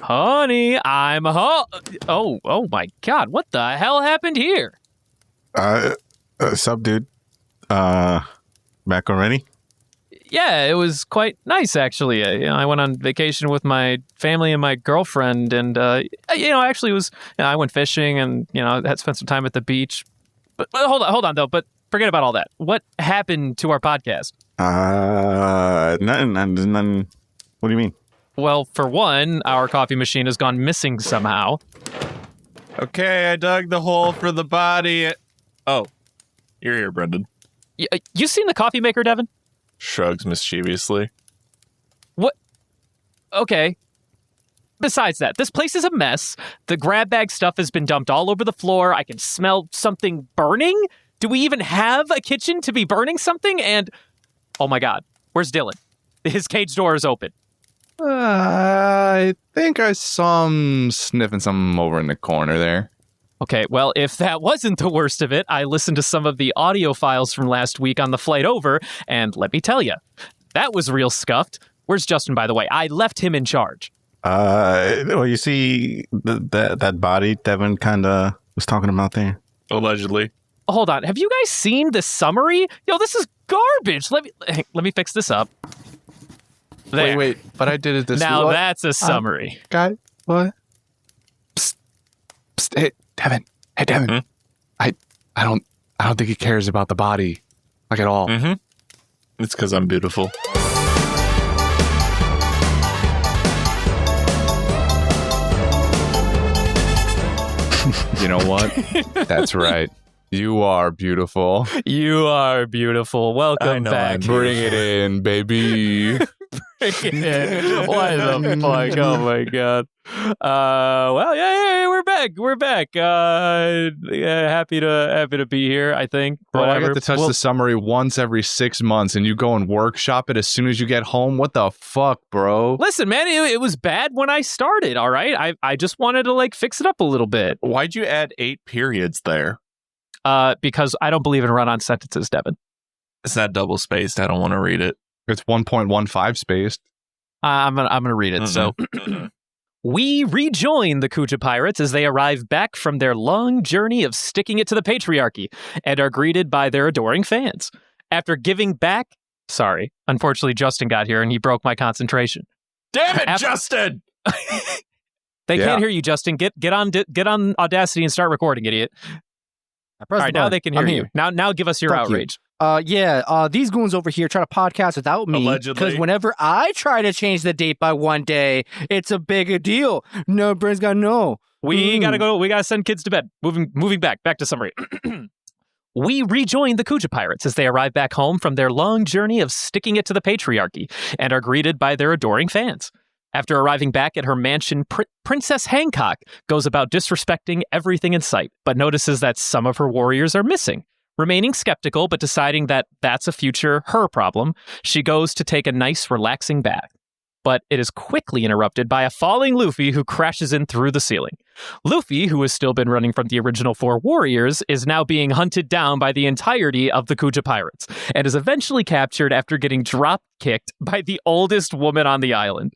Honey, I'm home. Oh my God. What the hell happened here? Sup, dude? Back already? Yeah, it was quite nice, actually. I went on vacation with my family and my girlfriend, and, actually it was, I went fishing and, had spent some time at the beach. But hold on, though. But forget about all that. What happened to our podcast? Nothing. What do you mean? Well, for one, our coffee machine has gone missing somehow. Okay, I dug the hole for the body. Oh, you're here, Brendan. You seen the coffee maker, Devin? Shrugs mischievously. What? Okay. Besides that, this place is a mess. The grab bag stuff has been dumped all over the floor. I can smell something burning. Do we even have a kitchen to be burning something? And, oh my God, where's Dylan? His cage door is open. I think I saw him sniffing something over in the corner there. Okay, well, if that wasn't the worst of it, I listened to some of the audio files from last week on the flight over, and let me tell you, that was real scuffed. Where's Justin, by the way? I left him in charge. Well, you see that body Devin kind of was talking about there? Allegedly. Hold on, have you guys seen the summary? Yo, this is garbage. Let me fix this up. There. Wait, but I did it this Now what? That's a summary. Guy, what? Psst, hey, Devin. Hey, Devin. Hmm? I don't think he cares about the body, like at all. Mm-hmm. It's because I'm beautiful. You know what? That's right. You are beautiful. You are beautiful. Welcome back. Bring it in, baby. Why the fuck? Oh my God. Well, yeah, we're back. We're back. Happy to be here, I think. Bro, Whatever. I get to touch the summary once every 6 months, and you go and workshop it as soon as you get home. What the fuck, bro? Listen, man, it was bad when I started, all right? I just wanted to, fix it up a little bit. Why'd you add 8 periods there? Because I don't believe in run-on sentences, Devin. It's not double-spaced. I don't want to read it. It's 1.15 spaced. I'm gonna read it. Mm-hmm. So, we rejoin the Kuja pirates as they arrive back from their long journey of sticking it to the patriarchy and are greeted by their adoring fans. After giving back, unfortunately Justin got here and he broke my concentration. Damn it, Justin! They can't hear you, Justin. Get on Audacity and start recording, idiot. All right, now they can hear you. Now give us your outrage. These goons over here try to podcast without me. Allegedly. Because whenever I try to change the date by one day, it's a bigger deal. No, Brent's gotta know. We gotta go. We gotta send kids to bed. Moving back to summary. We rejoin the Kuja pirates as they arrive back home from their long journey of sticking it to the patriarchy and are greeted by their adoring fans. After arriving back at her mansion, Princess Hancock goes about disrespecting everything in sight, but notices that some of her warriors are missing. Remaining skeptical, but deciding that that's a future her problem, she goes to take a nice, relaxing bath. But it is quickly interrupted by a falling Luffy who crashes in through the ceiling. Luffy, who has still been running from the original 4 warriors, is now being hunted down by the entirety of the Kuja pirates, and is eventually captured after getting drop-kicked by the oldest woman on the island.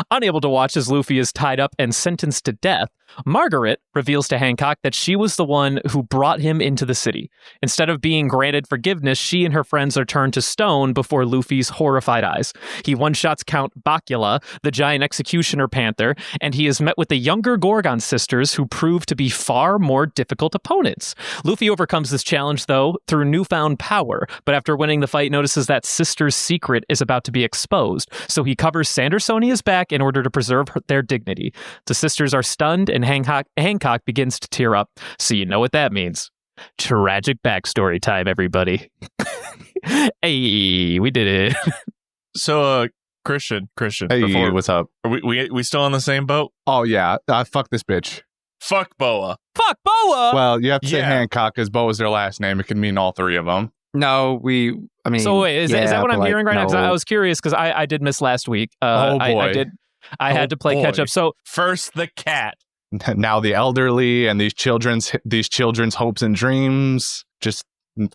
Unable to watch as Luffy is tied up and sentenced to death, Margaret reveals to Hancock that she was the one who brought him into the city. Instead of being granted forgiveness, she and her friends are turned to stone before Luffy's horrified eyes. He one-shots Count Bakula, the giant executioner panther, and he is met with the younger Gorgon sisters who prove to be far more difficult opponents. Luffy overcomes this challenge, though, through newfound power, but after winning the fight notices that Sister's secret is about to be exposed, so he covers Sandersonia's back in order to preserve their dignity. The sisters are stunned, and Hancock begins to tear up, so you know what that means. Tragic backstory time, everybody. Hey, we did it. So, Christian. Hey, what's up? Are we still on the same boat? Oh, yeah. Fuck this bitch. Fuck Boa. Fuck Boa! Well, you have to say Hancock because Boa is their last name. It can mean all 3 of them. No, So wait, is that what I'm hearing right now? Because I was curious because I did miss last week. Oh, boy. I had to play catch up. So first the cat. Now the elderly and these children's hopes and dreams, just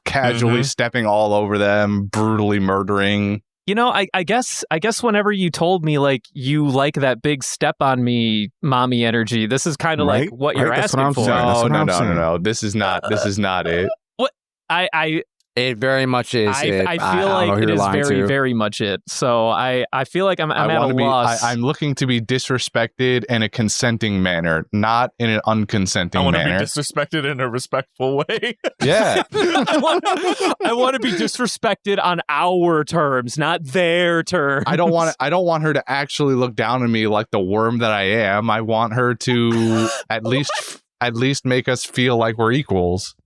casually stepping all over them, brutally murdering. I guess whenever you told me like you like that big step on me mommy energy, this is kind of like what you're That's what asking I'm for. saying. That's what I'm No. saying. This is not it. What I It very much is. I it. feel I don't know like who it you're is lying very, to. very much it. So I feel like I'm at a loss. I'm looking to be disrespected in a consenting manner, not in an unconsenting I want to be manner. disrespected in a respectful way. Yeah. I want to be disrespected on our terms, not their terms. I don't want her to actually look down on me like the worm that I am. I want her to at least make us feel like we're equals,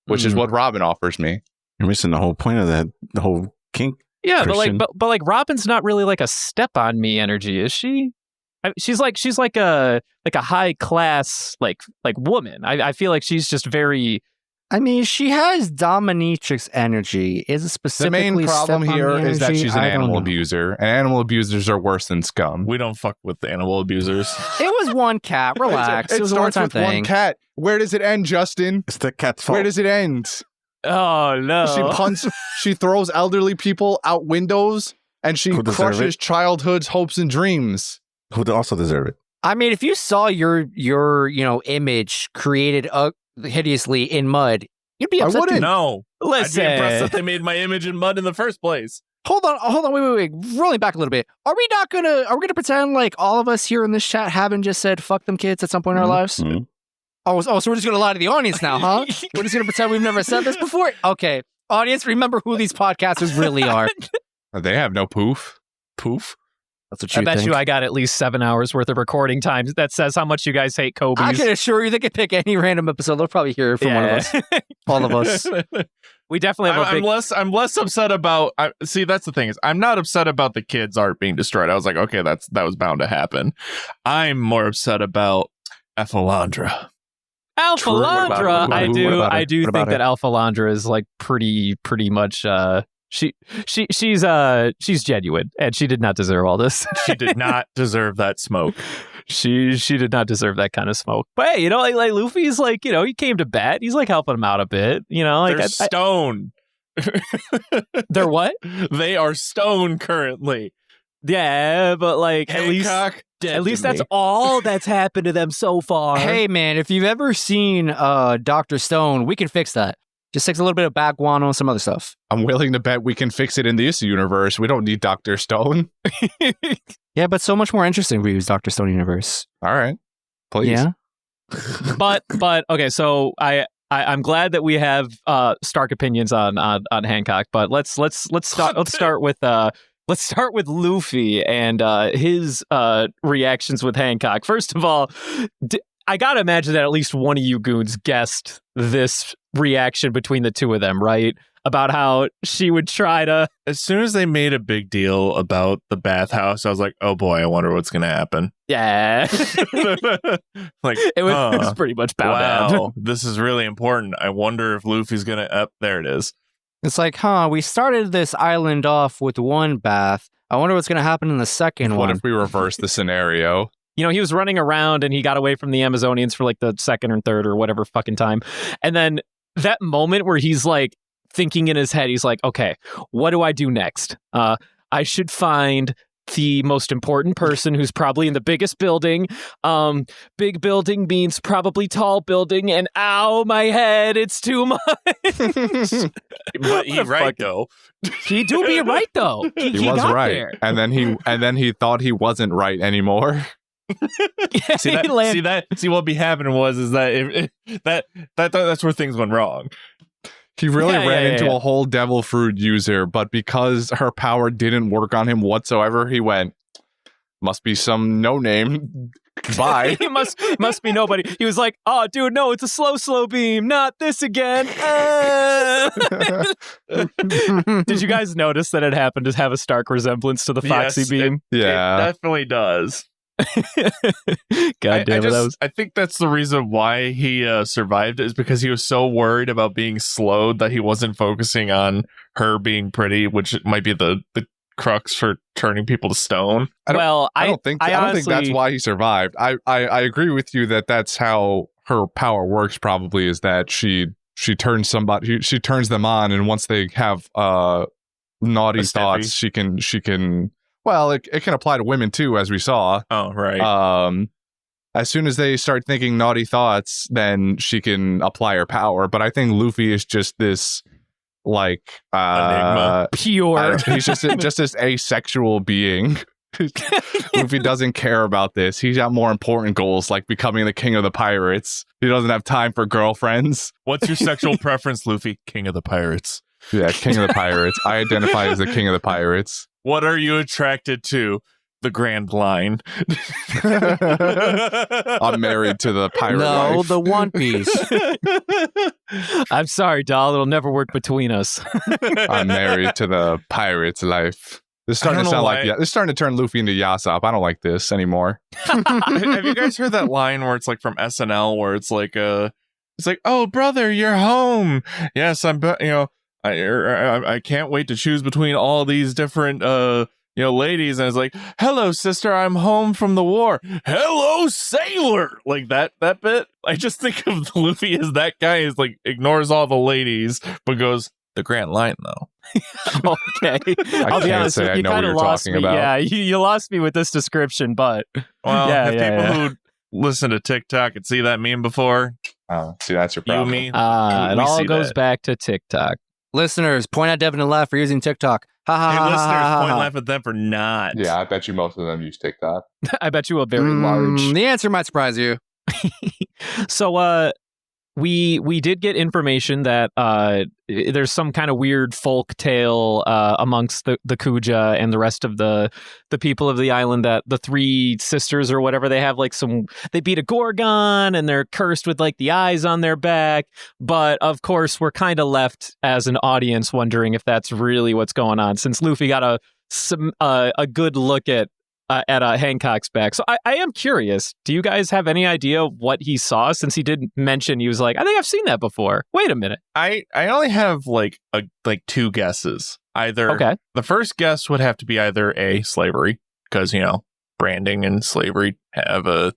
which is what Robin offers me. You're missing the whole point of that. The whole kink. Yeah, Christian. but like Robin's not really like a step on me energy, is she? She's like a high class like woman. I feel like she's just very. I mean, she has dominatrix energy. Is it The specifically main problem step on here me is that energy? she's an I don't animal know. abuser, and animal abusers are worse than scum. We don't fuck with the animal abusers. It was one cat. Relax. It was a starts one-time with thing. one cat. Where does it end, Justin? It's the cat's fault. Where does it end? Oh no! She throws elderly people out windows, and she Who deserve crushes it? childhood's hopes and dreams. Who also deserve it? I mean, if you saw your image created hideously in mud, you'd be I upset. wouldn't. too. No. Listen, I'd be impressed that they made my image in mud in the first place. Hold on, wait. Rolling back a little bit. Are we gonna pretend like all of us here in this chat haven't just said fuck them kids at some point in our lives? Mhm. Oh, so we're just gonna lie to the audience now, huh? We're just gonna pretend we've never said this before? Okay. Audience, remember who these podcasters really are. They have no poof. Poof. That's what I you bet think. you I got at least 7 hours worth of recording time that says how much you guys hate Kobe's. I can assure you they could pick any random episode. They'll probably hear it from one of us. All of us. We definitely have a big. I'm less upset about. See, that's the thing is, I'm not upset about the kids' art being destroyed. I was like, okay, that was bound to happen. I'm more upset about Ephelandra. Alphalandra. I do What about think that Alphalandra is like pretty much. She's genuine, and she did not deserve all this. She did not deserve that smoke. She did not deserve that kind of smoke. But hey, like Luffy's like, he came to bat. He's like helping him out a bit. Like They're stone. they're what? They are stone currently. Yeah, but like Hancock, at least that's all that's happened to them so far. Hey, man, if you've ever seen Dr. Stone, we can fix that. Just takes a little bit of back guano and some other stuff. I'm willing to bet we can fix it in this universe. We don't need Dr. Stone. Yeah, but so much more interesting if we use Dr. Stone universe. All right. Please. Yeah. but okay, so I'm glad that we have stark opinions on Hancock, but let's start with Luffy and his reactions with Hancock. First of all, I gotta imagine that at least one of you goons guessed this reaction between the two of them, right? About how she would try to. As soon as they made a big deal about the bathhouse, I was like, oh boy, I wonder what's going to happen. Yeah. Like, it was pretty much bound to happen. wow, this is really important. I wonder if Luffy's going to. There it is. It's like, we started this island off with one bath. I wonder what's going to happen in the second What one. if we reverse the scenario? He was running around and he got away from the Amazonians for like the second or third or whatever fucking time. And then that moment where he's like thinking in his head, he's like, okay, what do I do next? I should find the most important person who's probably in the biggest building. Big building means probably tall building. And ow, my head, it's too much. But he's right, though. He do be right, though. He was got right. there. And then he thought he wasn't right anymore. See what be happening is that that's where things went wrong. He really ran into a whole devil fruit user, but because her power didn't work on him whatsoever, he went, must be some no-name. Bye. He must be nobody. He was like, oh, dude, no, it's a slow beam. Not this again. Did you guys notice that it happened to have a stark resemblance to the Foxy Yes, beam? Yeah. It definitely does. God damn it. I think that's the reason why he survived is because he was so worried about being slowed that he wasn't focusing on her being pretty, which might be the crux for turning people to stone. I don't think honestly, that's why he survived. I agree with you that that's how her power works. Probably is that she turns them on, and once they have naughty A stiffy. thoughts, she can. Well, it can apply to women too, as we saw. Oh, right. As soon as they start thinking naughty thoughts, then she can apply her power. But I think Luffy is just this like Enigma. Pure. he's just this asexual being. Luffy doesn't care about this. He's got more important goals, like becoming the king of the pirates. He doesn't have time for girlfriends. What's your sexual preference, Luffy? King of the pirates. Yeah, king of the pirates. I identify as the king of the pirates. What are you attracted to? The Grand Line. I'm married to the pirate No, wife. the One Piece. I'm sorry, doll. It'll never work between us. I'm married to the pirate's life. This is starting to I don't sound know like why- this is starting to turn Luffy into Yasop. I don't like this anymore. Have you guys heard that line where it's like from SNL where it's like oh brother, you're home. Yes, I can't wait to choose between all these different ladies, and it's like, hello sister, I'm home from the war. Hello sailor. Like that bit. I just think of Luffy as that guy who's like ignores all the ladies but goes the Grand Line though. Okay. I'll be can't honest, say I you know what kind of you're lost talking me. about. Yeah, you lost me with this description, but Well, Yeah, have yeah, people yeah. who listen to TikTok and see that meme before, Oh, see, that's your you, problem. me, it We all see goes that. back to TikTok. Listeners, point at Devin and laugh for using TikTok. Ha ha hey ha ha, listeners, ha, point ha. laugh at them for not. Yeah, I bet you most of them use TikTok. I bet you a very large. The answer might surprise you. So we did get information that there's some kind of weird folk tale amongst the Kuja and the rest of the people of the island, that the three sisters or whatever, they have like they beat a Gorgon and they're cursed with like the eyes on their back. But of course we're kind of left as an audience wondering if that's really what's going on, since Luffy got a good look at Hancock's back. So I am curious, do you guys have any idea what he saw, since he did mention he was like, I think I've seen that before. Wait a minute. I only have like two guesses. Either Okay. the first guess would have to be either A, slavery, because branding and slavery have a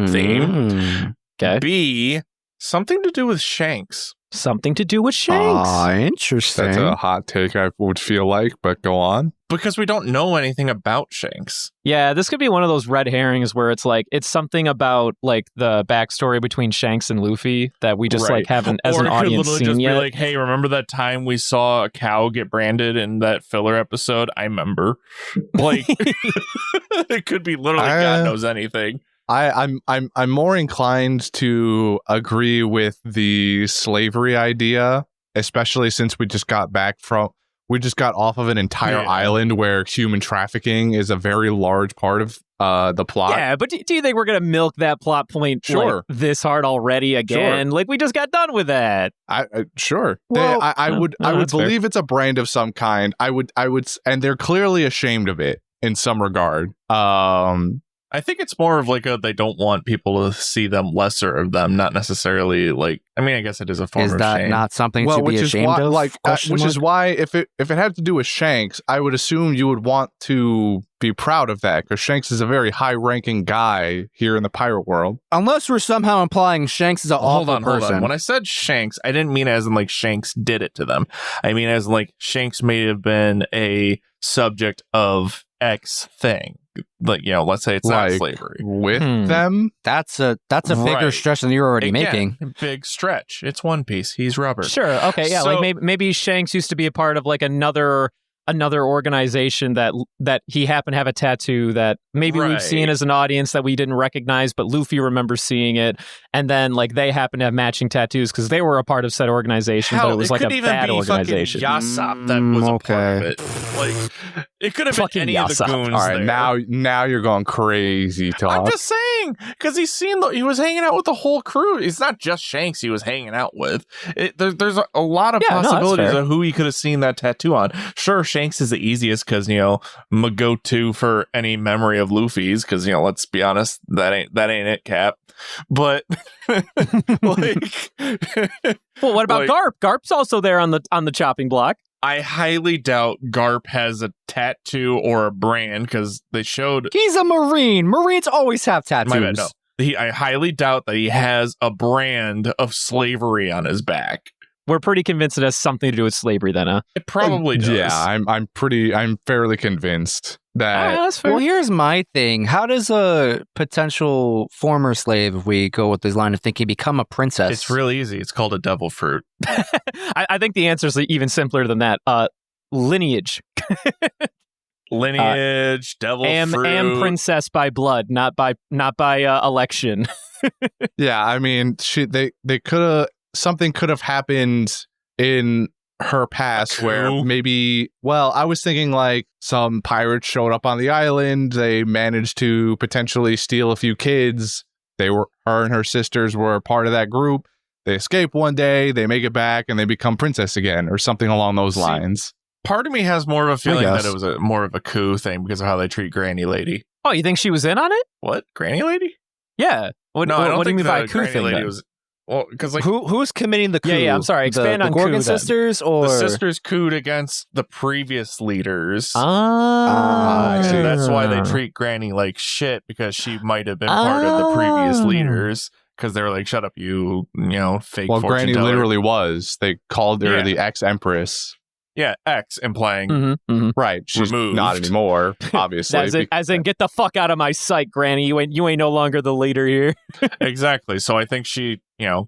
theme. Okay. B, something to do with Shanks. Something to do with Shanks. Interesting. That's a hot take, I would feel like, but go on. Because we don't know anything about Shanks. Yeah, this could be one of those red herrings where it's like, it's something about like the backstory between Shanks and Luffy that we just Right. like haven't as Or an it could audience literally seen just yet. be like, hey, remember that time we saw a cow get branded in that filler episode? I remember. Like, it could be literally God knows anything. I'm more inclined to agree with the slavery idea, especially since we just got off of an entire Yeah. island where human trafficking is a very large part of the plot. Yeah, but do you think we're gonna milk that plot point Sure. like, this hard already again? Like we just got done with that. I sure. Well, I would that's fair. believe it's a brand of some kind. I would, and they're clearly ashamed of it in some regard. I think it's more of like they don't want people to see them lesser of them, not necessarily like. I mean, I guess it is a form Is of that shame. not something Well, to be which is ashamed why, of? which is why if it had to do with Shanks, I would assume you would want to be proud of that, because Shanks is a very high-ranking guy here in the pirate world. Unless we're somehow implying Shanks is an Hold awful on. person. When I said Shanks, I didn't mean as in like Shanks did it to them. I mean as in like Shanks may have been a subject of X thing. Like, let's say it's not Like, slavery. with Hmm. them. That's a bigger Right. stretch than you're already Again, making. big stretch. It's One Piece. He's rubber. Sure. Okay. Yeah. So- like maybe Shanks used to be a part of like another organization that he happened to have a tattoo that maybe we've Right. seen as an audience that we didn't recognize, but Luffy remembers seeing it, and then like they happen to have matching tattoos because they were a part of said organization, Hell, but it was like a could even bad be organization. fucking Yasop that was a part of Okay. it. Like, it could have been Fucking any of the Yasop. goons. All right, there. now you're going crazy, I'm talk. just saying, because he was hanging out with the whole crew. It's not just Shanks he was hanging out with. There's a lot of Yeah, no, that's possibilities fair. of who he could have seen that tattoo on. Sure, Shanks is the easiest because my go-to for any memory of Luffy's. Because let's be honest, that ain't it, Cap. But like, Well, what about like- Garp? Garp's also there on the chopping block. I highly doubt Garp has a tattoo or a brand because they showed. He's a Marine. Marines always have tattoos. My bad, no. I highly doubt that he has a brand of slavery on his back. we're pretty convinced it has something to do with slavery then, huh? It probably does. Yeah, I'm fairly convinced that. That's fair. Well, here's my thing. How does a potential former slave, if we go with this line of thinking, become a princess? It's really easy. It's called a devil fruit. I think the answer is even simpler than that. Lineage. Lineage, devil fruit. Am princess by blood, not by election. Yeah, I mean, they could have something could have happened in her past where maybe, well, I was thinking like some pirates showed up on the island. They managed to potentially steal a few kids. Her and her sisters were part of that group. They escape one day, they make it back, and they become princess again, or something along those lines. Part of me has more of a feeling guess. that it was more of a coup thing because of how they treat Granny Lady. Oh, you think she was in on it? What? Granny Lady? Yeah. What, No, I don't what do you think mean by the a coup Granny thing? Lady then? was. Well, because like Who's committing the coup? Yeah, I'm sorry. Expand the on Gorgon coup, then. Sisters or the sisters cooed against the previous leaders. Ah, I see. And that's why they treat Granny like shit, because she might have been part of the previous leaders. Because they were like, "Shut up, you know, fake." Well, fortune Granny teller. literally was. They called her Yeah. the ex-empress. Yeah, X implying Mm-hmm. Right. She's Removed. not anymore, obviously. As in, get the fuck out of my sight, Granny. You ain't no longer the leader here. exactly. So I think she,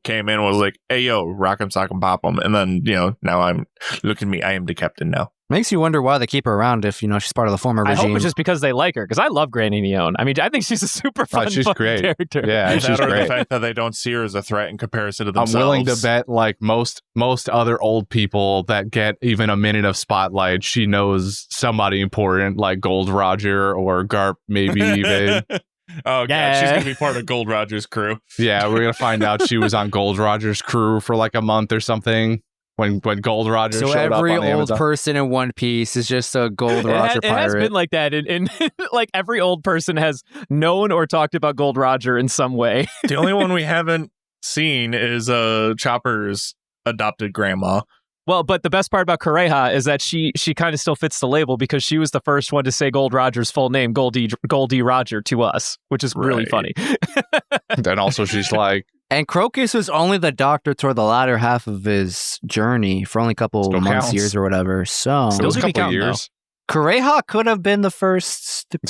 came in and was like, "Hey, yo, rock 'em, sock 'em, pop 'em," and then now I'm look at me, I am the captain now. makes you wonder why they keep her around if she's part of the former I regime. hope it's just because they like her, because I love Granny Neon. I mean, I think she's a super fun she's fucking great. character. Yeah, That she's or the great. fact that they don't see her as a threat in comparison to I'm themselves. willing to bet, like most other old people that get even a minute of spotlight, she knows somebody important, like Gold Roger or Garp, maybe even. Oh, yeah. She's going to be part of Gold Roger's crew. Yeah, we're gonna find out she was on Gold Roger's crew for like a month or something when Gold Roger so showed up every on the old Amazon. person in One Piece is just a Gold Roger It has pirate. been like that. In like every old person has known or talked about Gold Roger in some way. The only one we haven't seen is Chopper's adopted grandma. Well, but the best part about Kureha is that she kind of still fits the label because she was the first one to say Gold Roger's full name, Goldie Roger, to us, which is really Right. funny. Then also she's like, And Crocus was only the doctor toward the latter half of his journey for only a couple Still months, counts. years, or whatever. So it Still was a should be couple counting, years. Kureha could have been the first, and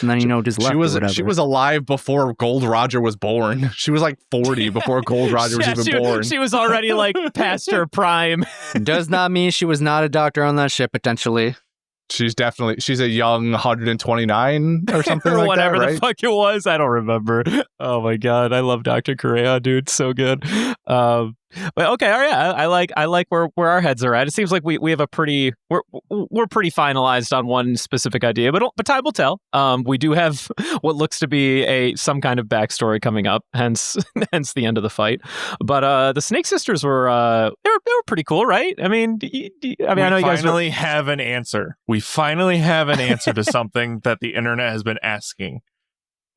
then just left. She was or whatever. she was alive before Gold Roger was born. She was like 40 before Gold Roger was even born. She was already like past her prime. Does not mean she was not a doctor on that ship potentially. She's a young 129 or something or like whatever that, the right? fuck it was. I don't remember. Oh my god, I love Dr. Correa, dude. So good. But okay, all right. I like where our heads are at. It seems like we have a pretty we're pretty finalized on one specific idea, but time will tell. We do have what looks to be some kind of backstory coming up, hence the end of the fight. But the Snake Sisters were they were pretty cool, right? I mean, I know you guys finally have an answer. We finally have an answer to something that the internet has been asking.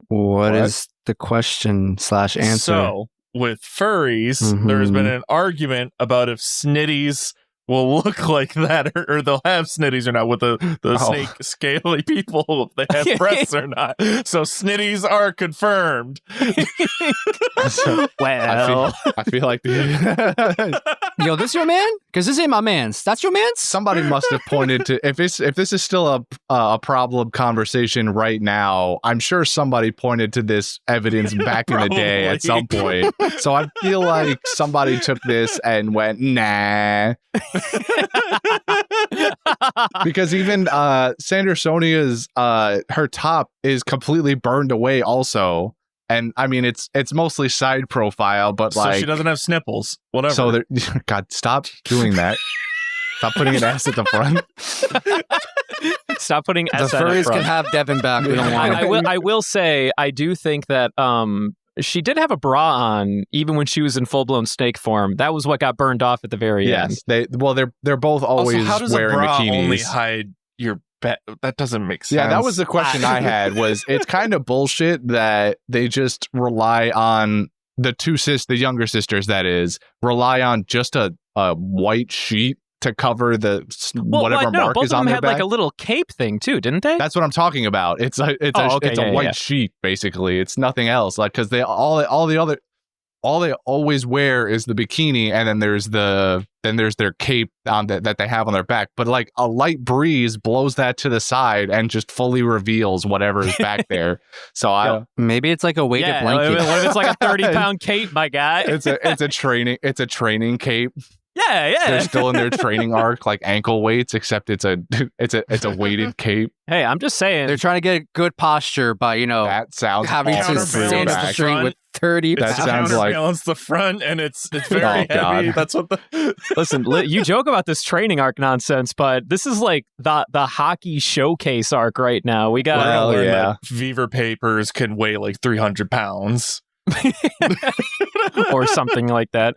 What is the question / answer? So, with furries, there's been an argument about if snitties will look like that or they'll have snitties or not with the snake scaly people, if they have breasts or not. So snitties are confirmed. well, I feel like Yo, this your man? Because this ain't my man's. That's your man's? somebody must have pointed to if this is still a problem conversation right now. I'm sure somebody pointed to this evidence back in the day at some point. So I feel like somebody took this and went nah. Because even Sandersonia's her top is completely burned away also. And I mean it's mostly side profile, but So like she doesn't have snipples. Whatever. so there, God, stop doing that. Stop putting an S at the front. stop putting The S at furries it, bro. can have Devin back. We don't want him. I will say I do think that she did have a bra on even when she was in full blown snake form. That was what got burned off at the very end. Yes, they're both always also, how does wearing a bra bikinis. only hide your that doesn't make sense. Yeah, that was the question I had. Was it's kind of bullshit that they just rely on the younger sisters, that is, rely on just a white sheet to cover the whatever mark both is of on them their had back. like a little cape thing too, didn't they? That's what I'm talking about. It's a Oh, okay, it's a yeah, white yeah. sheet basically. It's nothing else. Like because they all the other all they always wear is the bikini, and then there's their cape on that they have on their back. But like a light breeze blows that to the side and just fully reveals whatever is back there. So maybe it's like a weighted blanket. What if it's like a 30-pound cape, my guy? it's a training cape. Yeah. They're still in their training arc, like ankle weights, except it's a weighted cape. Hey, I'm just saying. They're trying to get good posture by, That sounds having to awful. stand up the string with 30. That sounds like counterbalance the front, and it's very Oh, God. heavy. That's what the Listen, you joke about this training arc nonsense, but this is like the Haki showcase arc right now. We got Well, learn yeah. that Beaver papers can weigh like 300 pounds. or something like that.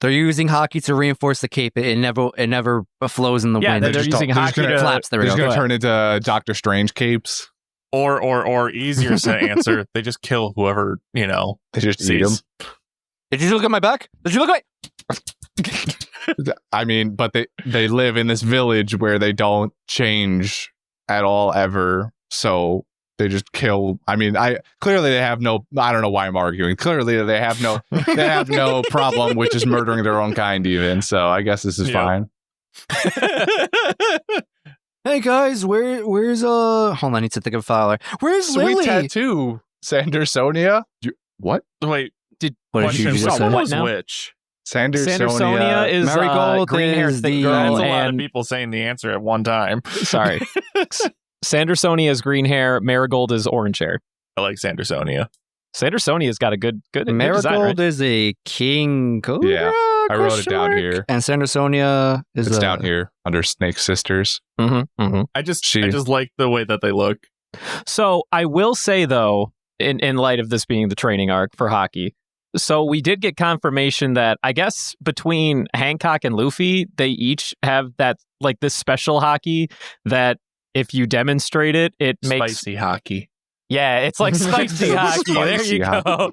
They're using Haki to reinforce the cape. It never flows in the Yeah, wind. they're using Haki to flaps. There we They're go. just going to turn into Doctor Strange capes. Or easier to answer, they just kill whoever, They just eat them. sees. Did you look at my back? Did you look at my... I mean, but they live in this village where they don't change at all ever. So they just kill. I mean, clearly they have no. I don't know why I'm arguing. Clearly they have no problem with just murdering their own kind even. So I guess this is Yeah. fine. Hey guys, where's hold on, I need to think of a file. Where's Sweet Lily? tattoo, Sandersonia. What? What? Wait, What did you question, just what say? What was now? which? Sandersonia is Marigold green hair is thick the- girl, That's a lot of and people saying the answer at one time. sorry, Sandersonia is green hair. Marigold is orange hair. I like Sandersonia. Sandersonia's got a good design, Marigold right? is a king cobra? Yeah, I wrote it down Question mark? here. And Sandersonia is It's a- down here under Snake Sisters. I just like the way that they look. So I will say though, in light of this being the training arc for Haki, so we did get confirmation that I guess between Hancock and Luffy, they each have that like this special Haki that if you demonstrate it, it makes Spicy hockey. yeah, it's like spicy Haki. There Spicy you go.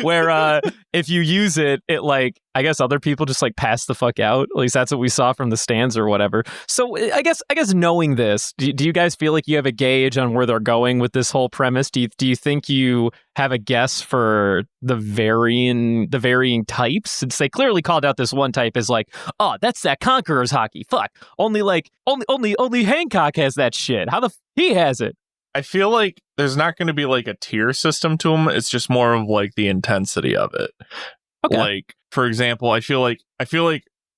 Where if you use it, it like I guess other people just like pass the fuck out. At least that's what we saw from the stands or whatever. So I guess knowing this, do you guys feel like you have a gauge on where they're going with this whole premise? Do you think you have a guess for the varying types? Since they clearly called out this one type as like, oh, that's that Conqueror's Haki. Fuck. Only Hancock has that shit. How he has it? I feel like there's not going to be like a tier system to them. It's just more of like the intensity of it. Okay. Like, for example, I feel like,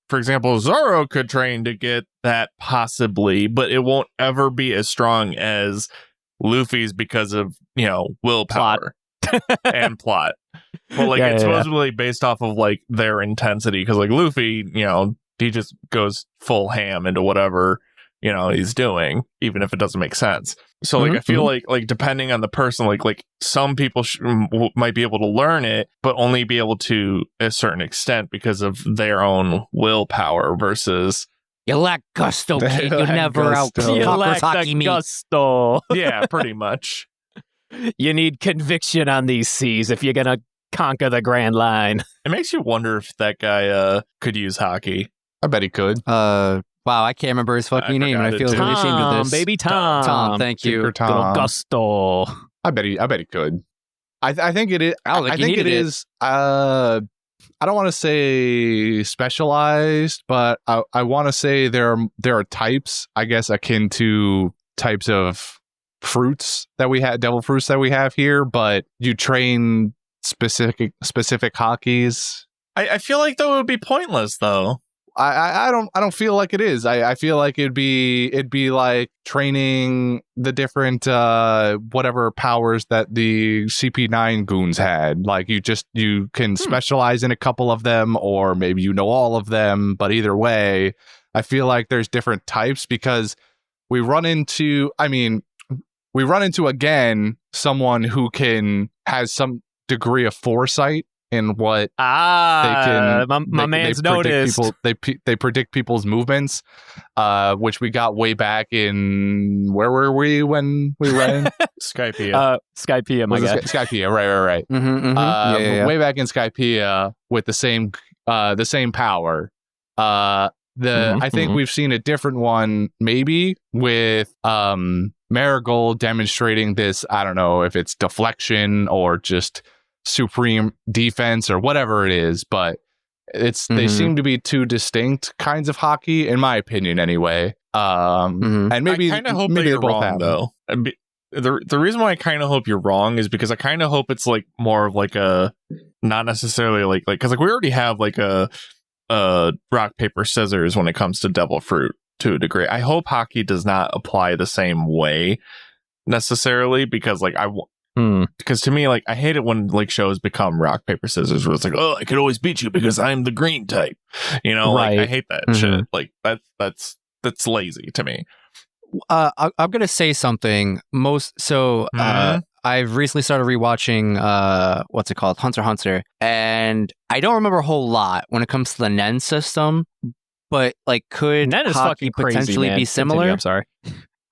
for example, Zoro could train to get that possibly, but it won't ever be as strong as Luffy's because of, willpower and plot. But like, it's supposedly based off of like their intensity. Cause like Luffy, he just goes full ham into whatever, he's doing, even if it doesn't make sense. So like, I feel like depending on the person, like some people might be able to learn it, but only be able to a certain extent because of their own willpower versus. You lack gusto, They kid. You lack never out gusto. You Conqueror's lack Haki the me. gusto. Yeah, pretty much. You need conviction on these seas if you're gonna conquer the Grand Line. It makes you wonder if that guy could use hockey. I bet he could. Wow, I can't remember his fucking name, and I forgot feel it too. really ashamed of this. Baby Tom. Tom, thank you. Secret Little Tom. gusto. I bet he could. I think it is. I don't think I he think it needed it. is. I don't want to say specialized, but I want to say there are types, I guess, akin to types of fruits that we have, devil fruits that we have here. But you train specific Hakis. I feel like that would be pointless though. I don't feel like it is. I feel like it'd be like training the different whatever powers that the CP9 goons had. Like you can specialize in a couple of them, or maybe all of them. But either way, I feel like there's different types because we run into again someone who has some degree of foresight in what they can. My man's noticed. They predict people's movements, which we got way back in. Where were we when we ran? Skypea. Skypea, my guy. Skypea, right. Yeah. Way back in Skypea with the same power. I think we've seen a different one, maybe with Marigold demonstrating this. I don't know if it's deflection or just supreme defense or whatever it is, but they seem to be two distinct kinds of Haki, in my opinion, anyway. And maybe I kind of hope maybe that you're both wrong, have though. The reason why I kind of hope you're wrong is because I kind of hope it's like more of like a not necessarily like because like we already have like a rock paper scissors when it comes to devil fruit to a degree. I hope Haki does not apply the same way necessarily because like because to me, like, I hate it when like shows become rock paper scissors, where it's like, oh, I could always beat you because I'm the green type. You know, like I hate that shit. Like that's lazy to me. I'm gonna say something. I've recently started rewatching what's it called, Hunter x Hunter, and I don't remember a whole lot when it comes to the Nen system. But like, could Nen is Haki fucking crazy, potentially man. be similar? Continue, I'm sorry.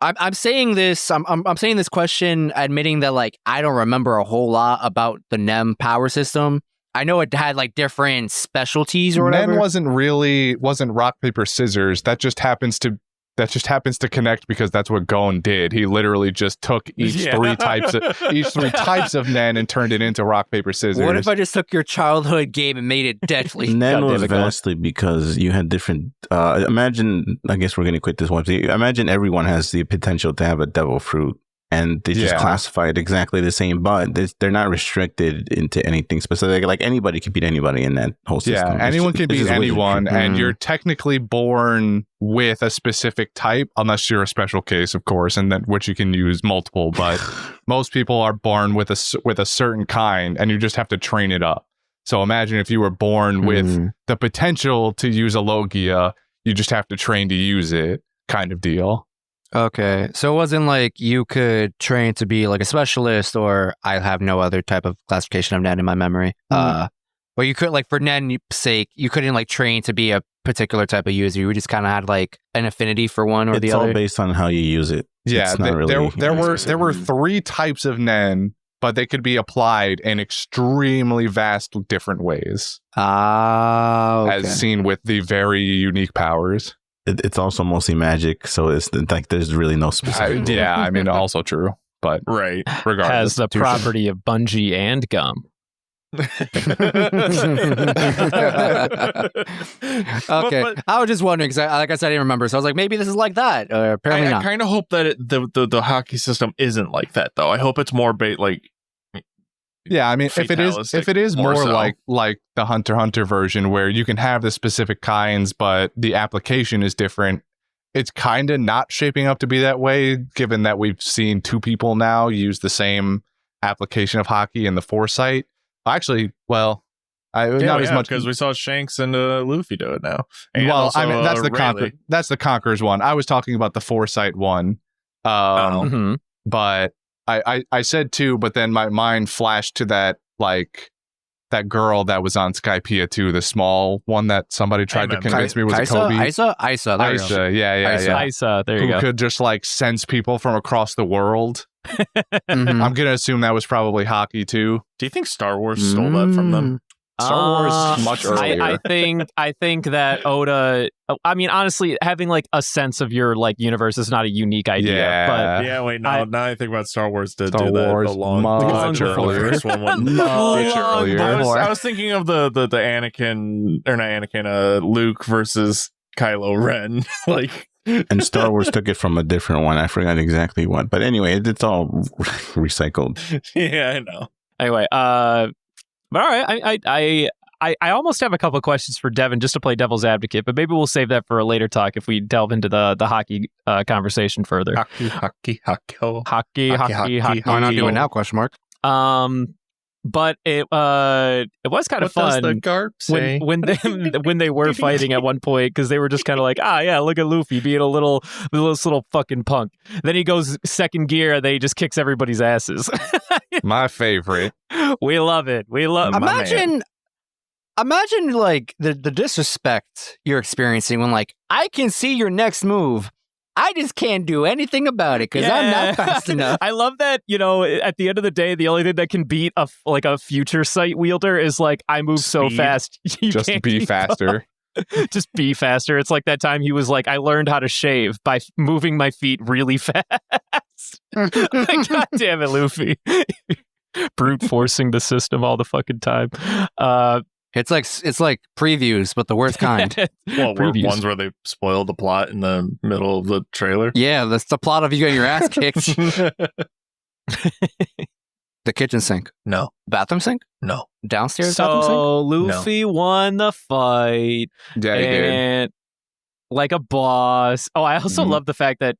I'm saying this. I'm saying this question, admitting that like I don't remember a whole lot about the Nem power system. I know it had like different specialties or whatever. Nen wasn't rock paper scissors. That just happens to connect because that's what Gon did. He literally just took each three types of Nen and turned it into rock paper scissors. What if I just took your childhood game and made it deadly? Nen was vastly because you had different. Imagine, I guess we're going to quit this one. Imagine everyone has the potential to have a devil fruit, and they just classify it exactly the same, but they're not restricted into anything specific. Like anybody can beat anybody in that whole system. Yeah, anyone can beat anyone, and you're technically born with a specific type, unless you're a special case, of course, and then which you can use multiple. But most people are born with a certain kind, and you just have to train it up. So imagine if you were born with the potential to use a Logia, you just have to train to use it, kind of deal. Okay, so it wasn't like you could train to be like a specialist, or I have no other type of classification of Nen in my memory. But you could, like, for Nen's sake, you couldn't like train to be a particular type of user. You just kind of had like an affinity for one or the other. It's all based on how you use it. Yeah, there were three types of Nen, but they could be applied in extremely vast different ways. Okay. As seen with the very unique powers. It's also mostly magic, so it's like there's really no specific. I mean, also true, but right. Regardless, has the property of bungee and gum. Okay, I was just wondering because, like I said, I didn't remember, so I was like, maybe this is like that. Apparently not. I kind of hope that the Haki system isn't like that, though. I hope it's more like. Yeah, I mean, if it is more so. like the Hunter x Hunter version where you can have the specific kinds, but the application is different, it's kind of not shaping up to be that way, given that we've seen two people now use the same application of Haki in the Foresight. Actually, well, not as much because we saw Shanks and Luffy do it now. And well, also, I mean, that's the Conqueror's one. I was talking about the Foresight one. But I said two, but then my mind flashed to that girl that was on Skypiea too, the small one that somebody tried to convince me was a Kobe. Isa, yeah. Isa, there you go. Who could just like sense people from across the world. I'm gonna assume that was probably Haki too. Do you think Star Wars stole that from them? Star Wars much earlier. I think that Oda. I mean, honestly, having like a sense of your like universe is not a unique idea. Yeah. But Yeah, wait, now I think about Star Wars did Star do that Wars a long much the earlier. first one. Much earlier. I was thinking of the Anakin, or not Anakin, Luke versus Kylo Ren. Like, and Star Wars took it from a different one. I forgot exactly what, but anyway, it's all recycled. Yeah, I know. Anyway, but all right, I almost have a couple of questions for Devin just to play devil's advocate, but maybe we'll save that for a later talk if we delve into the Haki conversation further. Haki. Why not do it now? Question mark. But it was kind of fun does the Garp say? when they were fighting at one point, because they were just kind of like, yeah, look at Luffy being this little fucking punk. Then he goes second gear and he just kicks everybody's asses. My favorite. We love it. Imagine like the disrespect you're experiencing when like, I can see your next move. I just can't do anything about it because I'm not fast enough. I love that, at the end of the day, the only thing that can beat a future sight wielder is like, I move so fast. Just be faster. Just be faster. It's like that time he was like, I learned how to shave by moving my feet really fast. Like, God damn it, Luffy. brute forcing the system all the fucking time. It's like previews, but the worst kind. Ones where they spoil the plot in the middle of the trailer. Yeah, that's the plot of you getting your ass kicked. The kitchen sink. No. Bathroom sink? No. Downstairs bathroom sink? So Luffy won the fight. Yeah, he did. Like a boss. Oh, I also love the fact that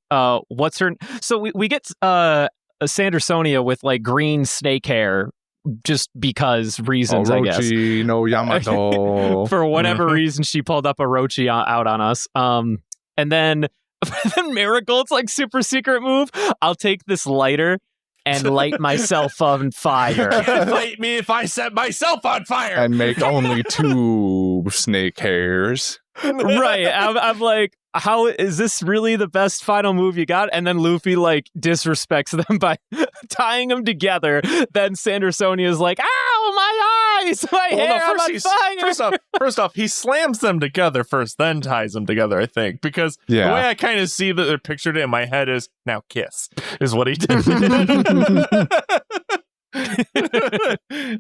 what's her? So we get Sandersonia with like green snake hair, just because reasons, I guess. Orochi no Yamato. For whatever reason, she pulled up Orochi out on us. And then Marigold's like super secret move. I'll take this lighter and light myself on fire. Fight me if I set myself on fire. And make only 2 snake hairs. Right. I'm like, how is this really the best final move you got? And then Luffy like disrespects them by tying them together. Then Sandersonia is like, ow, my eyes, my hair, I'm on fire. First off, he slams them together first, then ties them together, I think. Because the way I kind of see that they're pictured it in my head is, now kiss, is what he did.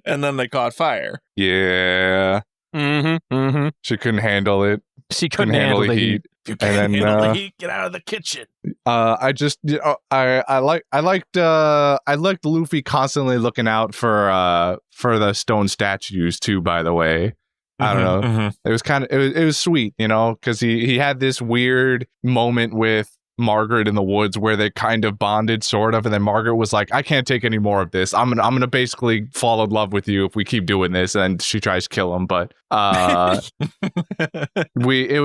And then they caught fire. Yeah. She couldn't handle it. She couldn't handle the heat. You can't handle the heat. Get out of the kitchen. I just, I liked Luffy constantly looking out for the stone statues too. By the way, I don't know. It was kind of it was sweet, you know, because he had this weird moment with Margaret in the woods where they kind of bonded, sort of, and then Margaret was like, I can't take any more of this. I'm gonna basically fall in love with you if we keep doing this. And she tries to kill him, but it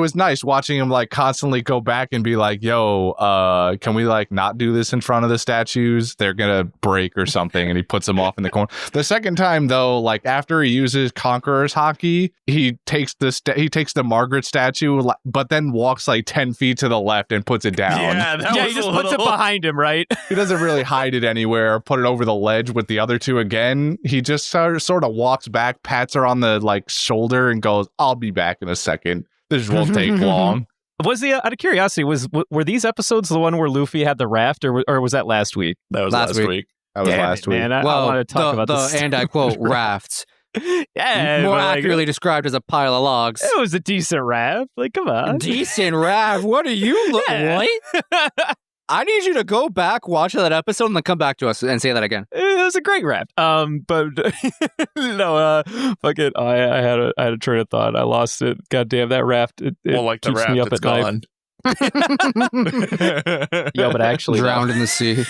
was nice watching him like constantly go back and be like, yo, can we like not do this in front of the statues? They're gonna break or something. And he puts them off in the corner. The second time though, like after he uses Conqueror's Haki, he takes the Margaret statue, but then walks like 10 feet to the left and puts it down. Yeah, he just puts it behind him, right? He doesn't really hide it anywhere or put it over the ledge with the other 2 again. He just sort of walks back, pats her on the like shoulder and goes, I'll be back in a second. This won't take long. Was out of curiosity, were these episodes the one where Luffy had the raft, or was that last week? That was last week. That was last week. Man, I want to talk about this. And I quote, rafts. Yeah, more accurately described as a pile of logs. It was a decent raft. Like, come on. Decent raft? What are you What? I need you to go back, watch that episode, and then come back to us and say that again. It was a great raft. But no, fuck it. I had a train of thought. I lost it. God damn, that raft. It like the keeps raft, me up it's at gone. Night. Yeah, but actually drowned in the sea.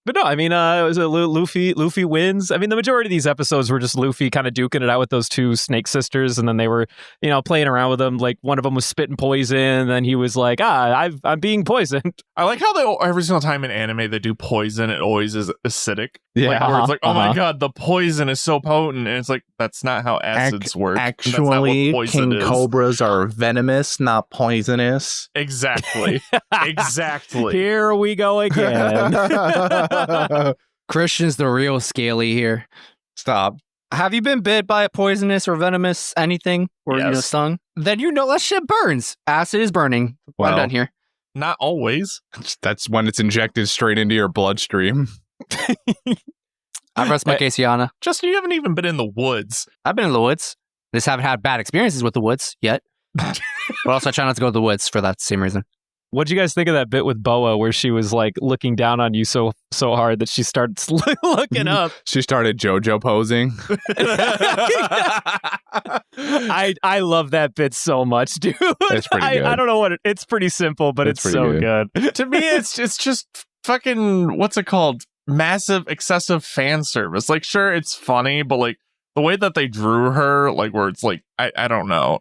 But no, I mean, it was Luffy wins. I mean, the majority of these episodes were just Luffy kind of duking it out with those 2 snake sisters, and then they were, you know, playing around with them. Like one of them was spitting poison, and then he was like, I'm being poisoned. I like how every single time in anime they do poison, it always is acidic. Yeah, like, where it's like, oh my god, the poison is so potent, and it's like that's not how acids work. Actually, king cobras are venomous, not poisonous. Exactly. Exactly. Here we go again. Christian's the real Scaly here. Stop. Have you been bit by a poisonous or venomous anything? Or yes. Stung? Then you know that shit burns. Acid is burning. Well, I'm done here. Not always. That's when it's injected straight into your bloodstream. I rest my case, Yana. Justin, you haven't even been in the woods. I've been in the woods. Just haven't had bad experiences with the woods yet. But also I try not to go to the woods for that same reason. What'd you guys think of that bit with Boa where she was like looking down on you so hard that she starts looking up? She started JoJo posing. I love that bit so much, dude. It's pretty good. I don't know what it's pretty simple, but it's so good. To me, it's just fucking, what's it called? Massive, excessive fan service. Like, sure, it's funny, but like the way that they drew her, like where it's like, I don't know.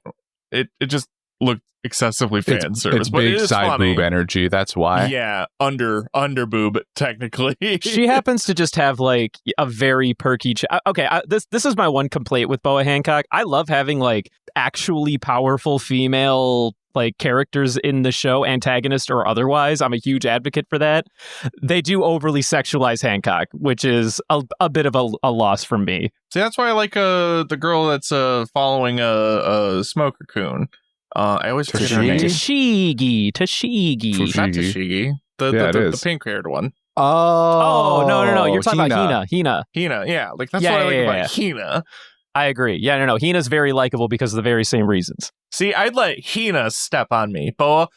It just looked excessively fan service. It's but big it is side funny. boob energy. That's why. Yeah, under boob technically. She happens to just have like a very perky. This is my one complaint with Boa Hancock. I love having like actually powerful female like characters in the show, antagonist or otherwise. I'm a huge advocate for that. They do overly sexualize Hancock, which is a bit of a loss from me. See, that's why I like the girl that's following a smoker coon. I always forget her name. Tashigi. Not Tashigi. The pink haired one. Oh, no. You're talking about Hina. Hina, yeah. Like, that's what I like about Hina. I agree. Yeah, no. Hina's very likable because of the very same reasons. See, I'd let Hina step on me. Boa,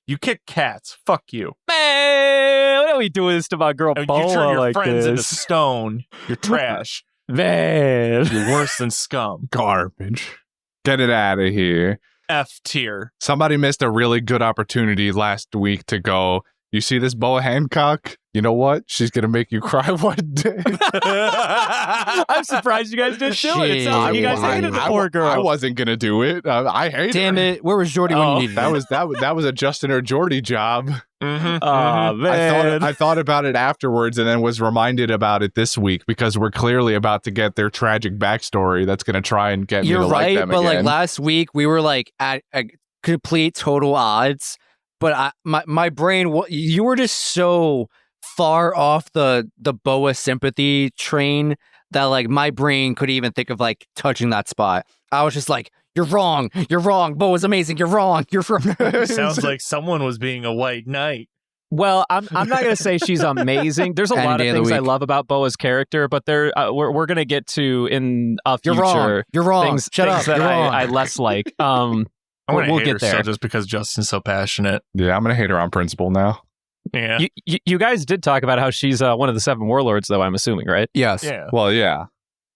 you kick cats. Fuck you. Man, what are we doing this to my girl Boa You turn your like friends into this? stone. You're trash. Man. You're worse than scum. Garbage. Get it out of here. F tier. Somebody missed a really good opportunity last week to go, you see this Boa Hancock? You know what? She's going to make you cry one day. I'm surprised you guys didn't do it. It sounds like you guys hated the poor girl. I wasn't going to do it. I hate Damn it. Where was Jordy when you needed it? That was a Justin or Jordy job. Mm-hmm. Oh, man. I thought about it afterwards and then was reminded about it this week because we're clearly about to get their tragic backstory that's going to try and get me to like them but again. like last week we were like at a complete total odds. But my brain, you were just so far off the Boa sympathy train that like my brain couldn't even think of like touching that spot. I was just like, you're wrong. Boa's amazing. You're wrong. Sounds like someone was being a white knight. Well, I'm not going to say she's amazing. There's a lot of things I love about Boa's character, but we're going to get to in a future. You're wrong. Things, Shut things up. that You're wrong. I less like. We'll get there just because Justin's so passionate. Yeah, I'm going to hate her on principle now. Yeah. You guys did talk about how she's one of the 7 warlords, though, I'm assuming, right? Yes. Yeah. Well, yeah.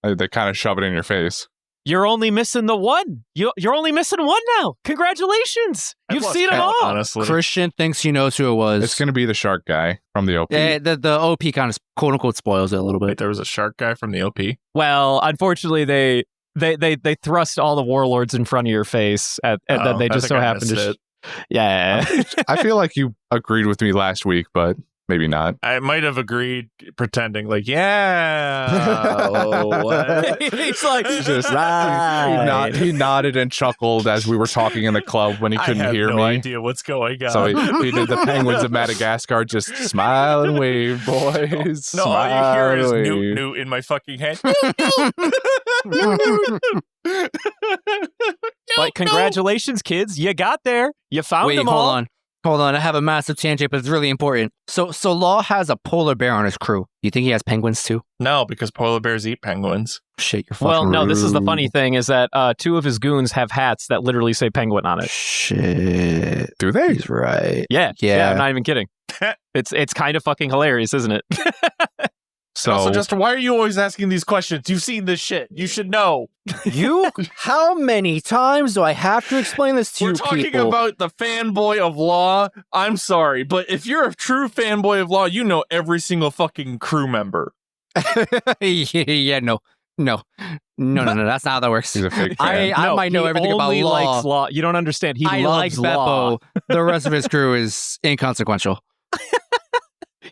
They kind of shove it in your face. You're only missing the one. You're only missing one now. Congratulations. You've seen them all. Honestly. Christian thinks he knows who it was. It's going to be the shark guy from the OP. Yeah, the OP kind of quote unquote spoils it a little bit. Wait, there was a shark guy from the OP? Well, unfortunately, they thrust all the warlords in front of your face, and then they just so happen to. Yeah. I feel like you agreed with me last week, but maybe not. I might have agreed, pretending like, yeah. What? He's like, Just right. he nodded and chuckled as we were talking in the club when he couldn't hear I have me. no idea what's going on. So he did the Penguins of Madagascar, just smile and wave, boys. No, all smile you hear is and newt wave. newt in my fucking head. But congratulations, kids. You got there. You found them all. Hold on. I have a massive tangent, but it's really important. So Law has a polar bear on his crew. You think he has penguins too? No, because polar bears eat penguins. Shit, you're fucking Well, no, this is the rude. funny thing is that 2 of his goons have hats that literally say penguin on it. Shit. Do they? He's right. Yeah. Yeah. I'm not even kidding. It's kind of fucking hilarious, isn't it? So Also, Justin, why are you always asking these questions? You've seen this shit. You should know. You? How many times do I have to explain this to We're you talking people? about the fanboy of Law. I'm sorry, but if you're a true fanboy of Law, you know every single fucking crew member. Yeah, no. That's not how that works. he's a fake fan. I might know he everything about only Law. likes Law. You don't understand. He I like loves Law. Beppo. The rest of his crew is inconsequential.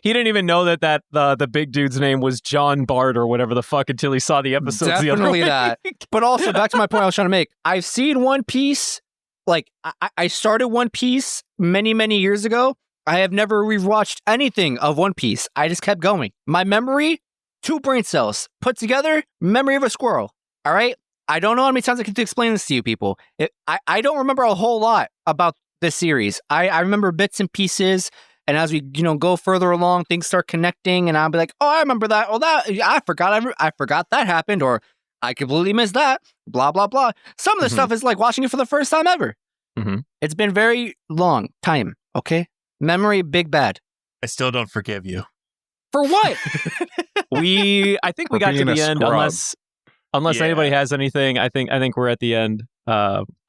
He didn't even know that the big dude's name was John Bart or whatever the fuck until he saw the episodes the other Definitely week. that. But also, back to my point I was trying to make. I've seen One Piece. Like, I started One Piece many, many years ago. I have never rewatched anything of One Piece. I just kept going. My memory, 2 brain cells put together, memory of a squirrel. All right? I don't know how many times I can explain this to you people. I don't remember a whole lot about this series. I remember bits and pieces. And as we, go further along, things start connecting, and I'll be like, "Oh, I remember that. Oh, that I forgot that happened, or I completely missed that." Blah blah blah. Some of the stuff is like watching it for the first time ever. Mm-hmm. It's been very long time. Okay, memory big bad. I still don't forgive you. For what? I think we For got to being the a end, scrub. unless Yeah. anybody has anything. I think we're at the end.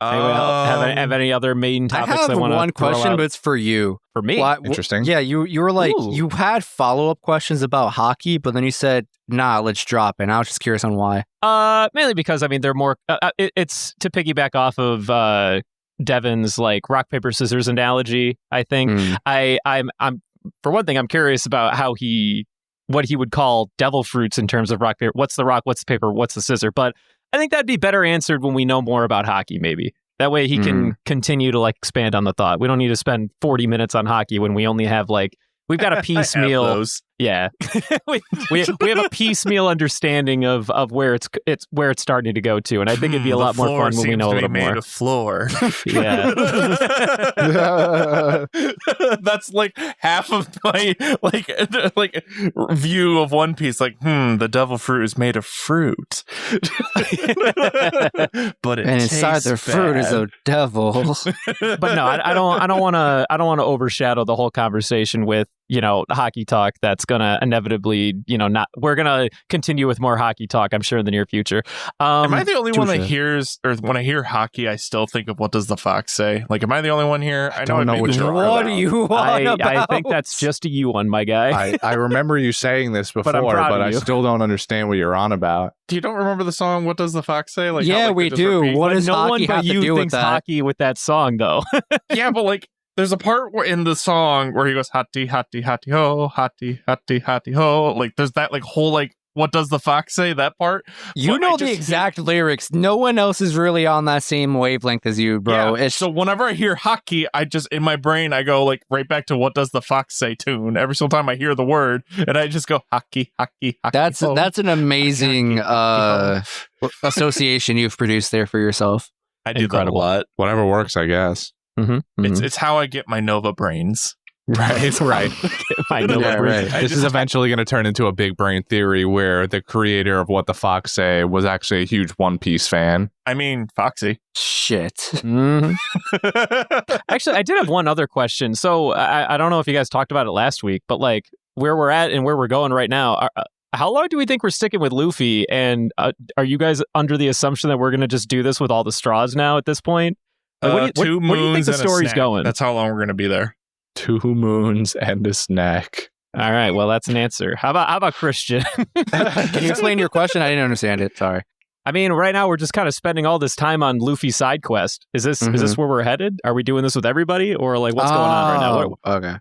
Anybody have any other main I topics have they want to one question, out? but it's for you. For me? Why- Interesting. Yeah, you were like, Ooh. you had follow-up questions about Haki, but then you said, nah, let's drop it. And I was just curious on why. Mainly because they're more. It's to piggyback off of Devin's like rock paper scissors analogy. I think Mm. I'm for one thing, I'm curious about what he would call devil fruits in terms of rock paper. What's the rock? What's the paper? What's the scissor? But I think that'd be better answered when we know more about Haki. Maybe that way he can continue to like expand on the thought. We don't need to spend 40 minutes on Haki when we only have we've got a piecemeal. Yeah, we have a piecemeal understanding of where it's starting to go to, and I think it'd be a lot more fun when we know a little more. Of floor. Yeah, that's like half of my like view of One Piece. Like, the devil fruit is made of fruit, but and inside their fruit is a devil. But no, I don't want to overshadow the whole conversation with Haki talk. That's gonna inevitably we're gonna continue with more Haki talk, I'm sure, in the near future. Am I the only one that hears, or when I hear Haki, I still think of What Does the Fox Say? Like, am I the only one here? I don't know what you're What are you on about? I think that's just a you one, my guy. I remember you saying this before, but I still don't understand what you're on about. You don't remember the song What Does the Fox Say? Like, yeah, we do. Repeat? What does no Haki one but have to you do with thinks that? Haki with that song, though. Yeah, but like, there's a part in the song where he goes hati hati hati ho, hati hati hati ho. Like, there's that like whole like What Does the Fox Say? That part. You know the exact lyrics. No one else is really on that same wavelength as you, bro. Yeah, so whenever I hear Haki, I just in my brain I go like right back to What Does the Fox Say tune every single time I hear the word, and I just go Haki Haki Haki. That's an amazing association you've produced there for yourself. I do that a lot. Whatever works, I guess. It's how I get my Nova brains. Right. Right. This is eventually going to turn into a big brain theory where the creator of What the Fox Say was actually a huge One Piece fan. I mean, Foxy. Shit. Mm-hmm. Actually, I did have one other question. So I don't know if you guys talked about it last week, but like where we're at and where we're going right now, how long do we think we're sticking with Luffy? And are you guys under the assumption that we're going to just do this with all the straws now at this point? Like, 2 moons where do you think the and story's snack. going? That's how long we're going to be there. 2 moons and a snack. All right, well, that's an answer. How about Christian? Can you explain your question? I didn't understand it. Sorry. I mean, right now we're just kind of spending all this time on Luffy's side quest. Is this where we're headed? Are we doing this with everybody, or like what's going on right now? Okay.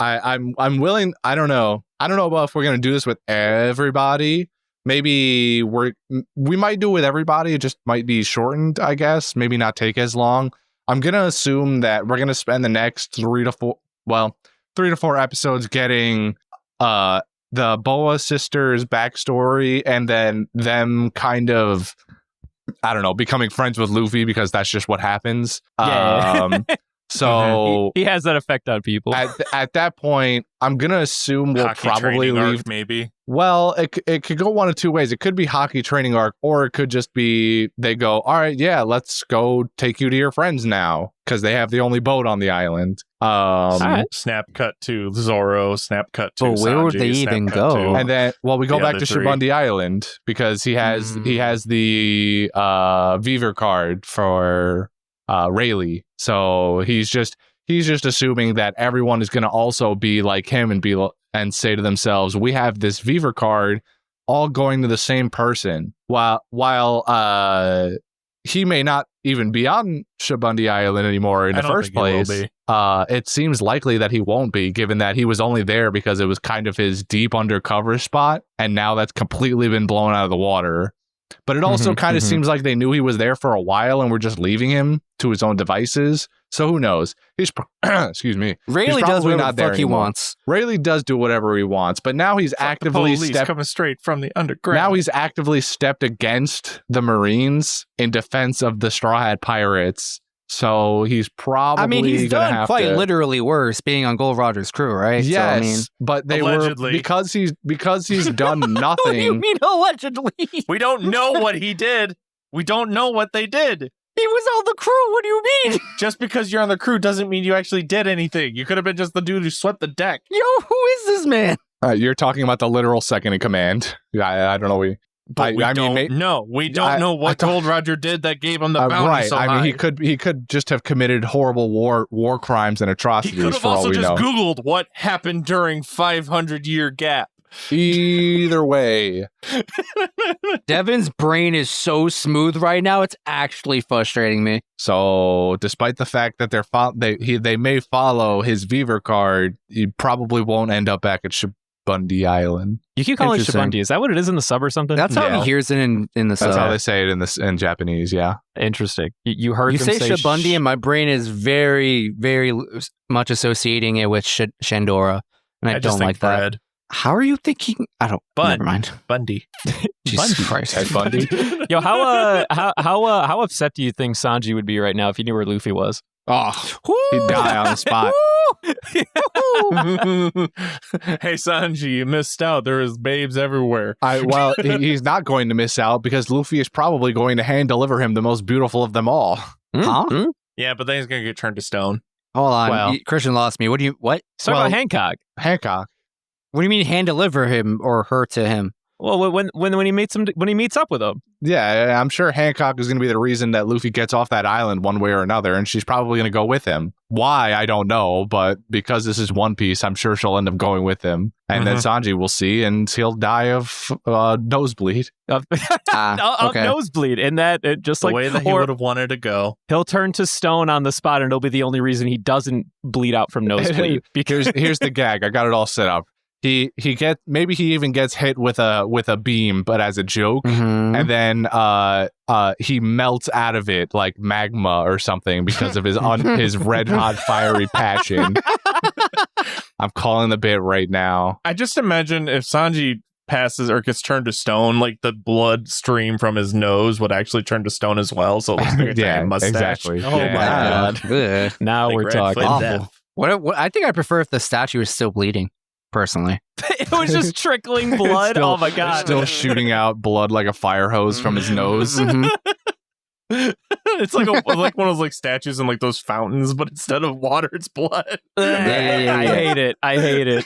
I'm willing. I don't know about if we're gonna do this with everybody. Maybe we might do it with everybody. It just might be shortened, I guess. Maybe not take as long. I'm gonna assume that we're gonna spend the next 3 to 4 episodes getting the Boa sisters backstory, and then them kind of, I don't know, becoming friends with Luffy, because that's just what happens. Yeah. So he has that effect on people. At that point, I'm gonna assume we'll Haki probably leave. Arc, maybe. Well, it could go one of 2 ways. It could be Haki training arc, or it could just be they go, all right, yeah, let's go take you to your friends now, because they have the only boat on the island. Snap cut to Zoro. Snap cut to. But where would Sanji, they snap even cut go? to- And then, well, we go The back other to 3. Shibundi Island, because he has the Viver card for Rayleigh. So he's just assuming that everyone is going to also be like him and say to themselves, we have this Viver card all going to the same person, while he may not even be on Shibundi Island anymore in the first place. It seems likely that he won't be, given that he was only there because it was kind of his deep undercover spot, and now that's completely been blown out of the water. But it also kind of seems like they knew he was there for a while and were just leaving him to his own devices. So who knows? He's excuse me. Rayleigh does probably whatever the fuck he wants. Rayleigh does do whatever he wants, but now he's actively coming straight from the underground. Now he's actively stepped against the Marines in defense of the Straw Hat Pirates. So he's probably. I mean, he's gonna done have quite to, literally worse being on Gold Roger's crew, right? Yes, So, I mean, but they allegedly. were because he's done nothing. what do you mean allegedly? We don't know what he did. We don't know what they did. He was on the crew. What do you mean? Just because you're on the crew doesn't mean you actually did anything. You could have been just the dude who swept the deck. Yo, who is this man? You're talking about the literal second in command. Yeah, I don't know. But we don't know. We don't know what Gold Roger did that gave him the bounty right. so I high. mean, he could just have committed horrible war crimes and He atrocities could have for all also we just know. Googled what happened during 500-year gap. Either way, Devin's brain is so smooth right now. It's actually frustrating me. so despite the fact that they may follow his Viver card, he probably won't end up back at Shibundi Island. You keep calling it Interesting. Shibundi. Is that what it is in the sub or something? That's how Yeah. he hears it in the That's sub. how they say it in Japanese. Yeah. Interesting. You heard You them say Shibundi, and my brain is very, very much associating it with Shandora. And I don't like that. How are you thinking? I don't. Never mind. Bundy. Jesus Christ. Ted Bundy. Yo, how upset do you think Sanji would be right now if he knew where Luffy was? Oh, he'd die on the spot. Hey, Sanji, you missed out. There is babes everywhere. He's not going to miss out because Luffy is probably going to hand deliver him the most beautiful of them all. Huh? Yeah, but then he's going to get turned to stone. Hold on. Well- Christian lost me. What? Talk about Hancock. Hancock. What do you mean hand deliver him or her to him? Well, when he meets up with him. Yeah, I'm sure Hancock is going to be the reason that Luffy gets off that island one way or another, and she's probably going to go with him. Why, I don't know, but because this is One Piece, I'm sure she'll end up going with him. And then Sanji will see, and he'll die of nosebleed. Of Okay. nosebleed. And that, just The like way that he would have wanted to go. he'll turn to stone on the spot, and it'll be the only reason he doesn't bleed out from nosebleed. Here's the gag. I got it all set up. He even gets hit with a beam, but as a joke, and then he melts out of it like magma or something because of his red hot fiery passion. I'm calling the bit right now. I just imagine if Sanji passes or gets turned to stone, like the blood stream from his nose would actually turn to stone as well. So it looks like a giant mustache. Exactly. Oh my God. Ugh. Now Like we're Red talking. Foot Awful. Death. What? I think I prefer if the statue is still bleeding. Personally, It was just trickling blood. Still- Oh my God. Still shooting out blood like a fire hose from his nose. It's like like one of those like statues in like those fountains, but instead of water, it's blood. yeah. I hate it. I hate it.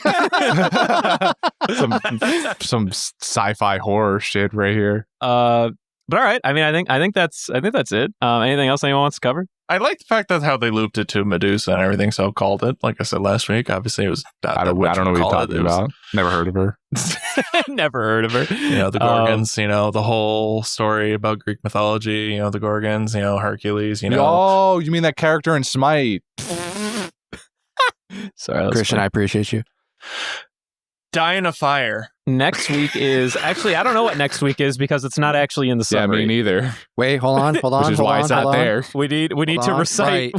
some sci-fi horror shit right here. But all right. I mean, I think that's it. Anything else anyone wants to cover? I like the fact that how they looped it to Medusa and everything, so called it. Like I said last week, obviously it was not I don't know what you're talking about. Never heard of her. Never heard of her. You know, the Gorgons, the whole story about Greek mythology, the Gorgons, Hercules, Oh, you mean that character in Smite? Sorry, that was Christian, funny. I appreciate you. Die in a fire. Next week is actually I don't know what next week is because it's not actually in the Yeah, summary. me neither. Wait, hold on. Which is why it's not there. We need to recite.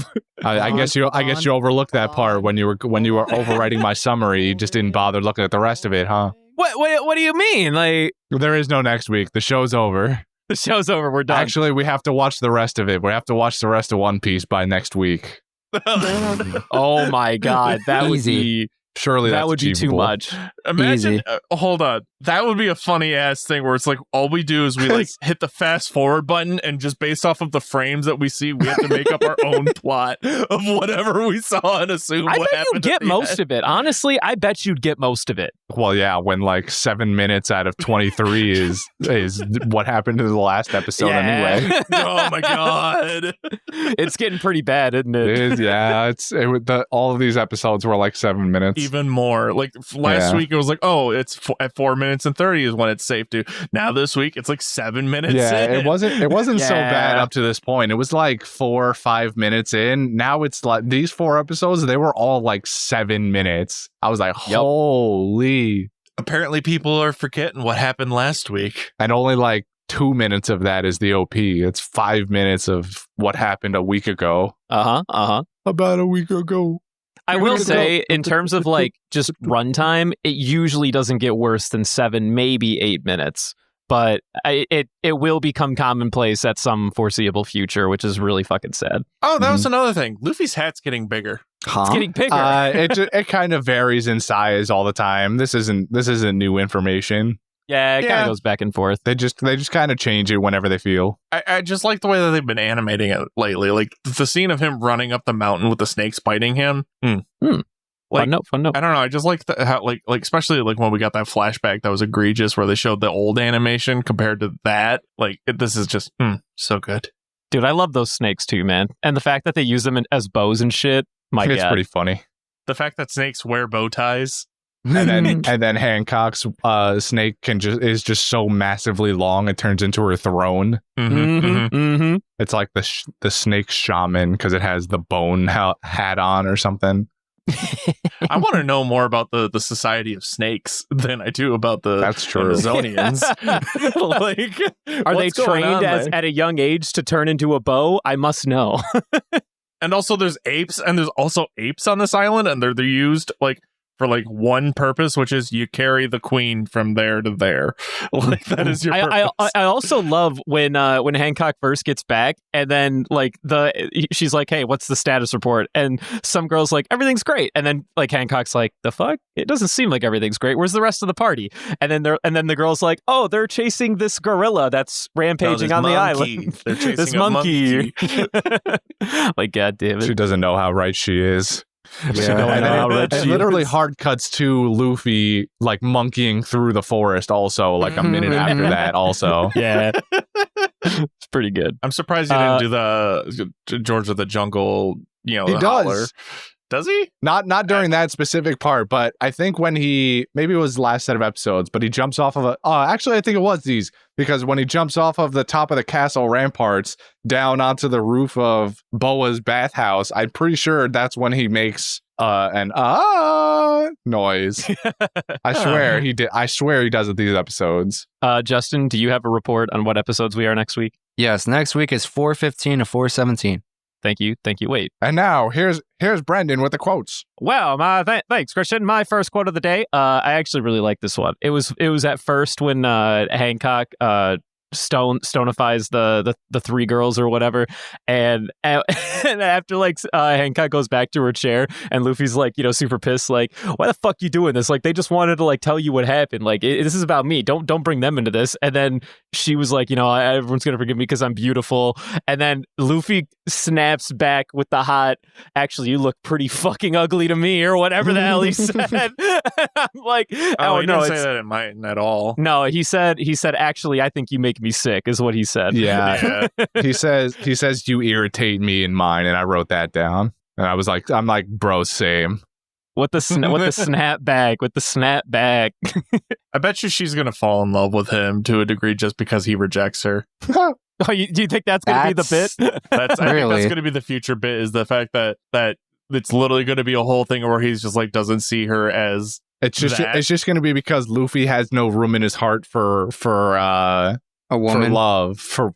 Right. I guess you overlooked that part when you were overwriting my summary. You just didn't bother looking at the rest of it, huh? What do you mean? Like There is no next week. The show's over. the show's over. We're done. Actually, we have to watch the rest of it. We have to watch the rest of One Piece by next week. Oh my God, that would Easy. be Surely that that's would be too achievable. much. Imagine, Easy. Hold on. That would be a funny ass thing where it's like all we do is we like hit the fast forward button and just based off of the frames that we see, we have to make up our own plot of whatever we saw and assume I what bet happened. you'd get at the most end. of it. Honestly, I bet you'd get most of it. Well, yeah, when like 7 minutes out of 23 is what happened in the last episode anyway. Oh my God. It's getting pretty bad, isn't It it? is, yeah. All of these episodes were like 7 minutes. Even more. Like last Yeah. week, it was like, oh, it's at 4 minutes and 30 is when it's safe to. Now this week, it's like 7 minutes. Yeah, in. it wasn't so Yeah. bad up to this point. It was like 4 or 5 minutes in. Now it's like these 4 episodes, they were all like 7 minutes. I was like, Yep. holy. Apparently, people are forgetting what happened last week. And only like 2 minutes of that is the OP. It's 5 minutes of what happened a week ago. About a week ago. I will say, in terms of like just runtime, it usually doesn't get worse than 7, maybe 8 minutes. But it will become commonplace at some foreseeable future, which is really fucking sad. Oh, that was another thing. Luffy's hat's getting bigger. Huh? It's getting bigger. It kind of varies in size all the time. This isn't new information. Yeah, it kind Yeah. of goes back and forth. They just kind of change it whenever they feel. I just like the way that they've been animating it lately. Like the scene of him running up the mountain with the snakes biting him. Like, Fun note. I don't know. I just like how like especially like when we got that flashback that was egregious where they showed the old animation compared to that. Like this is just so good. Dude, I love those snakes too, man. And the fact that they use them as bows and shit. My It's God. pretty funny. The fact that snakes wear bow ties. And then Hancock's snake is just so massively long it turns into her throne. Mm-hmm. It's like the snake shaman because it has the bone hat on or something. I want to know more about the Society of Snakes than I do about the That's true. Amazonians. Like, Are they what's going on trained there? at a young age to turn into a bow? I must know. And also there's apes, and there's also apes on this island, and they're used like for like one purpose, which is you carry the queen from there to there. Like that is your purpose. I also love when Hancock first gets back, and then like she's like, "Hey, what's the status report?" And some girl's like, "Everything's great," and then like Hancock's like, "The fuck? It doesn't seem like everything's great. Where's the rest of the party?" And then the girl's like, "Oh, they're chasing this gorilla that's rampaging on the island. They're chasing this a monkey." Like, God damn it! She doesn't know how right she is. Yeah, it literally hard cuts to Luffy like monkeying through the forest also like a minute after that also. Yeah. It's pretty good. I'm surprised he didn't do the George of the Jungle, He the does. holler. Does he? Not during that specific part, but I think when maybe it was the last set of episodes, but he jumps off of actually I think it was these, because when he jumps off of the top of the castle ramparts down onto the roof of Boa's bathhouse, I'm pretty sure that's when he makes an noise. I swear he did. I swear he does it these episodes. Justin, do you have a report on what episodes we are next week? Yes, next week is 415 to 417. Thank you. Wait. And now here's Brendan with the quotes. Well, thanks, Christian. My first quote of the day. I actually really like this one. It was at first when Hancock stonifies the three girls or whatever, and after like Hancock goes back to her chair, and Luffy's like, super pissed, like, why the fuck you doing this? Like, they just wanted to like tell you what happened. Like, this is about me. Don't bring them into this. And then she was like, everyone's gonna forgive me because I'm beautiful. And then Luffy snaps back with the hot, actually, you look pretty fucking ugly to me, or whatever the hell he said. I'm like, he no, didn't say that in mine at all. No, he said, actually, I think you make me sick, is what he said. Yeah. he says you irritate me in mine, and I wrote that down. And I'm like, bro, same. With the snap back. I bet you she's gonna fall in love with him to a degree just because he rejects her. Oh, do you think that's gonna be the bit? I think that's gonna be the future bit, is the fact that it's literally gonna be a whole thing where he's just like doesn't see her as it's just gonna be because Luffy has no room in his heart for a woman, for love, for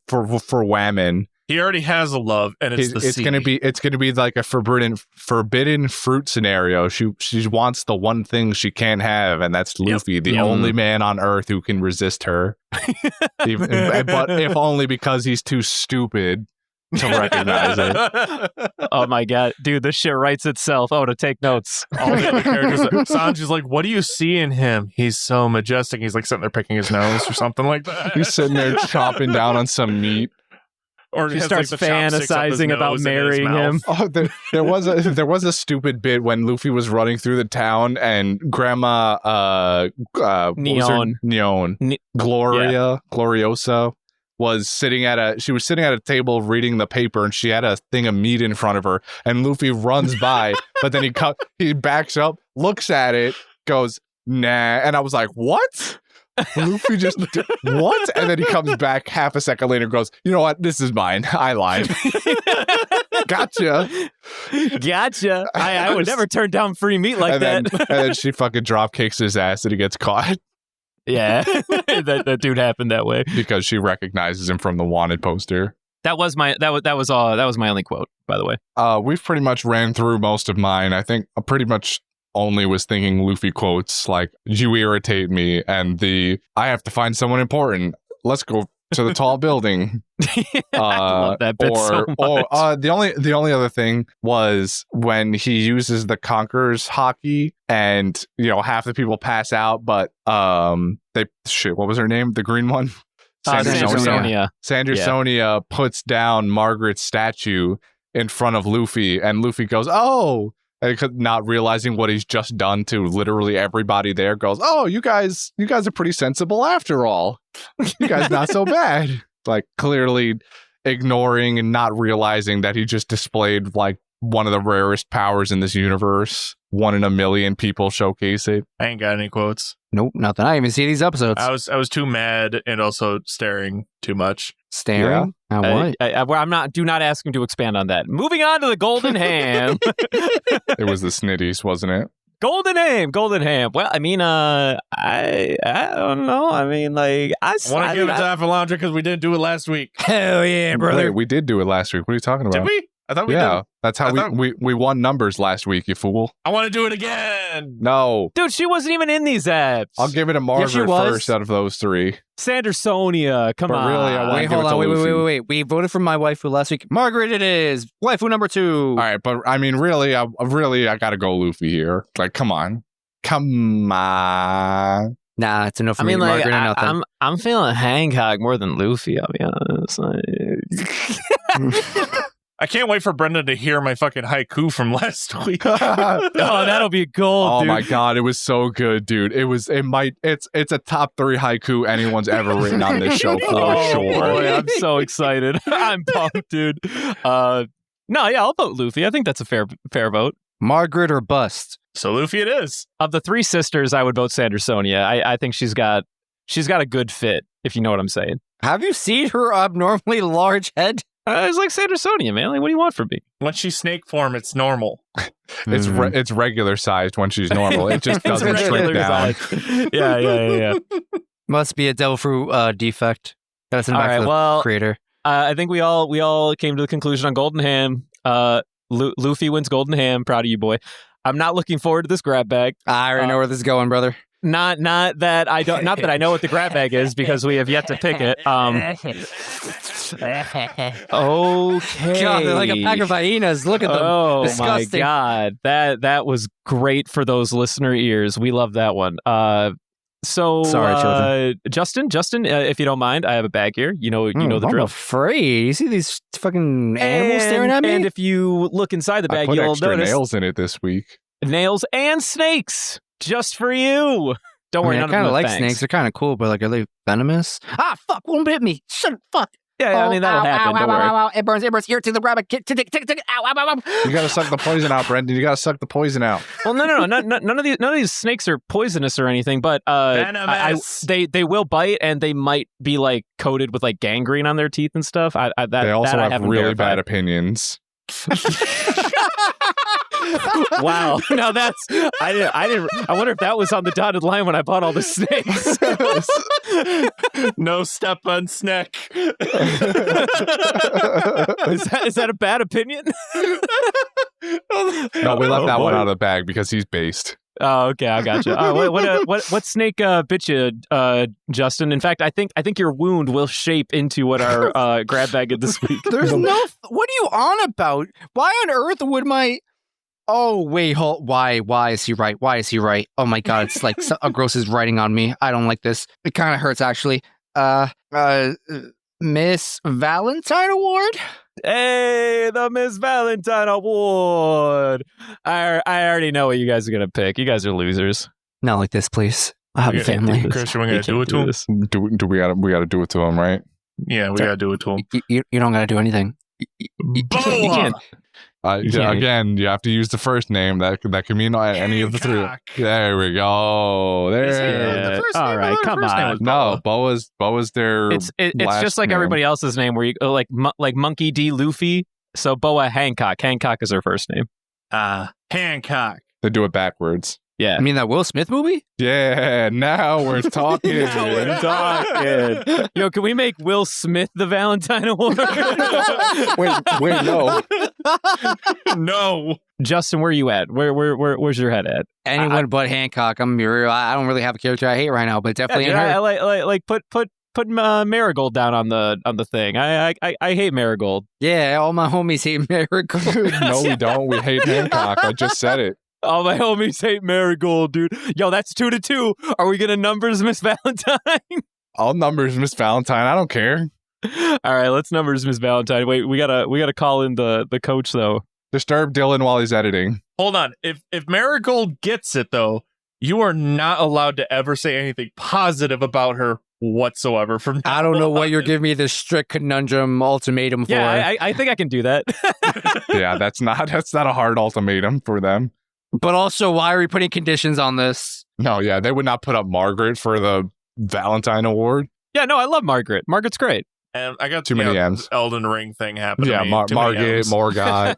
women. He already has a love, and it's gonna be like a forbidden fruit scenario. She wants the one thing she can't have, and that's Luffy, the only man on Earth who can resist her. But if only because he's too stupid to recognize it. Oh my god, dude, this shit writes itself. Oh, to take notes. All the other characters. Sanji's like, what do you see in him? He's so majestic. He's like sitting there picking his nose or something like that. He's sitting there chopping down on some meat. Or she starts like fantasizing about marrying him. Oh, there was a stupid bit when Luffy was running through the town, and Grandma Gloriosa was sitting at a table reading the paper, and she had a thing of meat in front of her, and Luffy runs by, but then he backs up, looks at it, goes, nah, and I was like, what? Luffy just what? And then he comes back half a second later and goes, you know what? This is mine. I lied. Gotcha. I would never turn down free meat like that. And then she fucking drop kicks his ass and he gets caught. Yeah, that dude happened that way because she recognizes him from the wanted poster. That was my only quote, by the way. We've pretty much ran through most of mine. I think I pretty much only was thinking Luffy quotes like, you irritate me, and I have to find someone important. Let's go to the tall building. I love that bit so much. The only other thing was when he uses the Conqueror's Haki, and half the people pass out, but what was her name? The green one? Sandersonia. Sandersonia puts down Margaret's statue in front of Luffy, and Luffy goes, oh, and not realizing what he's just done to literally everybody there, goes, oh, you guys are pretty sensible after all. You guys not so bad. Like, clearly ignoring and not realizing that he just displayed like one of the rarest powers in this universe. 1 in a million people showcase it. I ain't got any quotes. Nope, nothing. I didn't even see these episodes. I was too mad and also staring too much. Staring? Yeah. I'm not. Do not ask him to expand on that. Moving on to the golden ham. It was the Snitties, wasn't it? Golden ham. Well, I mean, I don't know. I mean, like, I want to give it to Avalandra because we didn't do it last week. Hell yeah, brother. Wait, we did do it last week. What are you talking about? Did we? I thought we did. That's how we won numbers last week, you fool. I want to do it again. No. Dude, she wasn't even in these apps. I'll give it to Margaret first out of those three. Sandersonia, come on. Really, I want to give it to Luffy. Wait. We voted for my waifu last week. Margaret it is. Waifu number 2. All right, but I mean, really, I got to go Luffy here. Like, come on. Nah, it's enough for me. Margaret or nothing. I'm feeling Hancock more than Luffy, I'll be honest. I can't wait for Brendan to hear my fucking haiku from last week. Oh, that'll be gold, dude. Oh my god, it was so good, dude. It's a top 3 haiku anyone's ever written on this show for sure. Boy, I'm so excited. I'm pumped, dude. I'll vote Luffy. I think that's a fair vote. Margaret or bust. So Luffy it is. Of the 3 sisters, I would vote Sandersonia. I think she's got a good fit, if you know what I'm saying. Have you seen her abnormally large head? It's like Sandersonia, man. Like, what do you want from me? When she's snake form, it's normal. It's regular sized when she's normal. It just doesn't shrink down. Yeah. Must be a devil fruit defect. Gotta send back to the creator. I think we all came to the conclusion on Golden Ham. Luffy wins Golden Ham. Proud of you, boy. I'm not looking forward to this grab bag. I already know where this is going, brother. Not that I don't. Not that I know what the grab bag is because we have yet to pick it. Okay. God, they're like a pack of hyenas. Look at them. Oh disgusting. My God, that was great for those listener ears. We love that one. Sorry, children. Justin, if you don't mind, I have a bag here. You know the drill. I'm afraid. You see these fucking animals staring at me? And if you look inside the bag, I put you'll extra notice nails in it this week. Nails and snakes, just for you. Don't worry, I kind of like snakes. They're kind of cool, but like, are they venomous? Ah, fuck! Won't hit me. Shut up, fuck. Yeah, I mean that'll happen. Don't worry. Ow. It burns. Here to the rabbit. Ow. You gotta suck the poison out, Brendan. You gotta suck the poison out. Well, no. None of these snakes are poisonous or anything, but they will bite, and they might be like coated with like gangrene on their teeth and stuff. They also have really bad opinions. Wow. Now that's I wonder if that was on the dotted line when I bought all the snakes. No step on snack. Is that a bad opinion? No, we left that one out of the bag because he's based. Oh, okay, I got you. What snake bit you, Justin? In fact, I think your wound will shape into what our grab bag is this week. There's no. What are you on about? Why on earth would my? Oh wait, why is he right? Why is he right? Oh my God, it's like a gross is writing on me. I don't like this. It kind of hurts actually. Miss Valentine Award. Hey, the Miss Valentine Award. I already know what you guys are gonna pick. You guys are losers. Not like this, please. I have a family. Christian, we gotta do it to him. We gotta do it to him, right? Yeah, we gotta do it to him. You don't gotta do anything. You can't. Again, you have to use the first name. That can mean any of the 3. There we go. There. All right, come on. No, Boa's their. It's just like everybody else's name, where you like Monkey D. Luffy. So Boa Hancock. Hancock is her first name. Hancock. They do it backwards. Yeah. I mean that Will Smith movie? Yeah, now we're talking. Yo, can we make Will Smith the Valentine Award? wait, no. No. Justin, where are you at? Where's your head at? Anyone but Hancock. I'm gonna be real. I don't really have a character I hate right now, but definitely in her. I put Marigold down on the thing. I hate Marigold. Yeah, all my homies hate Marigold. No, we don't. We hate Hancock. I just said it. All my homies hate Marigold, dude. Yo, that's 2-2. Are we gonna numbers Miss Valentine? All numbers Miss Valentine. I don't care. All right, let's numbers Miss Valentine. Wait, we gotta call in the coach though. Disturb Dylan while he's editing. Hold on. If Marigold gets it though, you are not allowed to ever say anything positive about her whatsoever. From I don't know what you're giving me this strict conundrum ultimatum for. Yeah, I think I can do that. Yeah, that's not a hard ultimatum for them. But also, why are we putting conditions on this? No, yeah, they would not put up Margaret for the Valentine Award. Yeah, no, I love Margaret. Margaret's great. And I got Too many M's. Elden Ring thing happening. Yeah, Margit, Morgoth.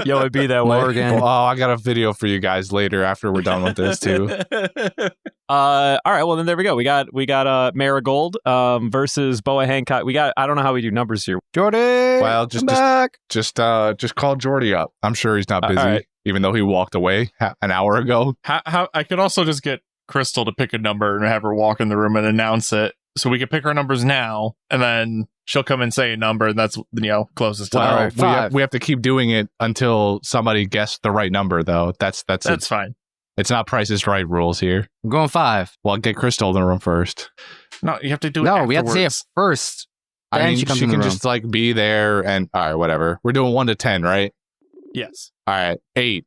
Yo, it'd be that way. Morgan. Oh, I got a video for you guys later after we're done with this too. All right, well then there we go. We got Marigold versus Boa Hancock. I don't know how we do numbers here. Jordy. Well, come back. just call Jordy up. I'm sure he's not busy, right. even though he walked away an hour ago. How I could also just get Crystal to pick a number and have her walk in the room and announce it. So we could pick our numbers now, and then she'll come and say a number, and that's closest to Well, that. we have to keep doing it until somebody guessed the right number, though. That's fine. It's not Price is Right rules here. I'm going 5. Well, get Crystal in the room first. No, you have to do it. No, we have to say it afterwards. first. I Then mean, she she comes in the can room. just like be there and all right, whatever. We're doing 1 to 10, right? Yes. All right, 8.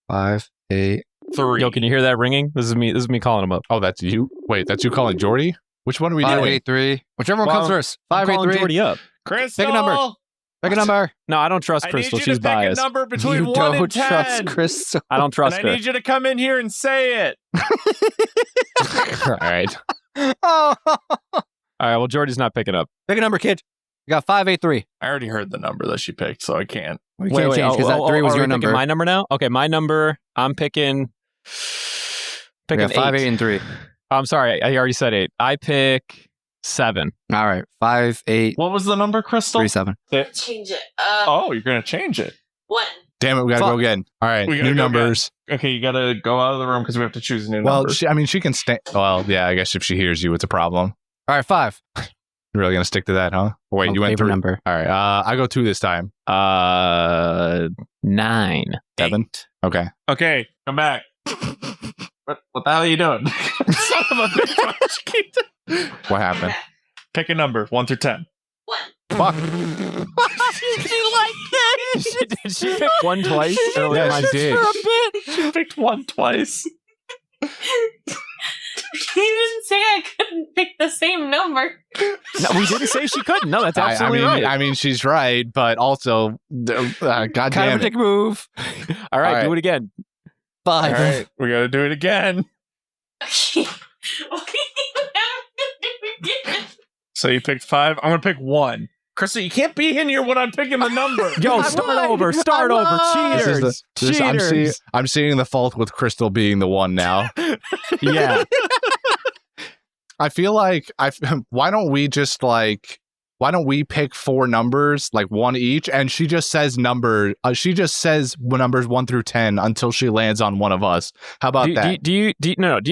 5, 8. 3. Yo, can you hear that ringing? This is me calling him up. Oh, that's you. Wait, that's you calling Jordy? Which one are we 5, doing? 8, 3. Whichever one comes first. I'm 5, 8, calling 3. Jordy up. Crystal, Pick a number. Pick a number. No, I don't trust I Crystal. need you She's to pick biased. a number between You 1 don't and 10. trust Crystal. I don't trust and I her. need you to come in here and say it. All right. Oh. All right, well, Jordy's not picking up. Pick a number, kid. You got 5, 8, 3. I already heard the number that she picked, so I can't. We can't change because that 3 was are your we picking number. my number now? Okay, my number, I'm picking We got 5, 8, eight. and 3. I'm sorry, I already said 8. I pick 7. All right. 5, 8, What was the number, Crystal? 3, 7. Change it. Oh, you're going to change it. 1. Damn it, we gotta Fuck. go again. All right, We gotta new go numbers. Okay, you got to go out of the room because we have to choose a new Well, number. she can stay. Well, yeah, I guess if she hears you, it's a problem. All right. 5. You're really gonna stick to that, huh? Wait, you went favorite 3. number. All right, I go 2 this time. 9. 7. Okay. Okay, come back. What the hell are you doing? Son of a bitch. What happened? Pick a number, 1 through 10. 1. Fuck. Did she pick 1 twice? Earlier? Yeah, she did. She picked 1 twice. You didn't say I couldn't pick the same number. No, we didn't say she couldn't. No, that's absolutely right. I mean, she's right, but also, God Kind of damn a it. dick move. All right, all right. do it again. 5. All right, we got to do it again. Okay. What do you have to do again? So you picked 5. I'm going to pick 1. Crystal, you can't be in here when I'm picking the number. Yo, start over. Start over. Cheaters. Cheaters. I'm seeing the fault with Crystal being the one now. Yeah. I feel like why don't we pick 4 numbers, like 1 each, and she just says numbers 1 through 10 until she lands on one of us. How about that? Do you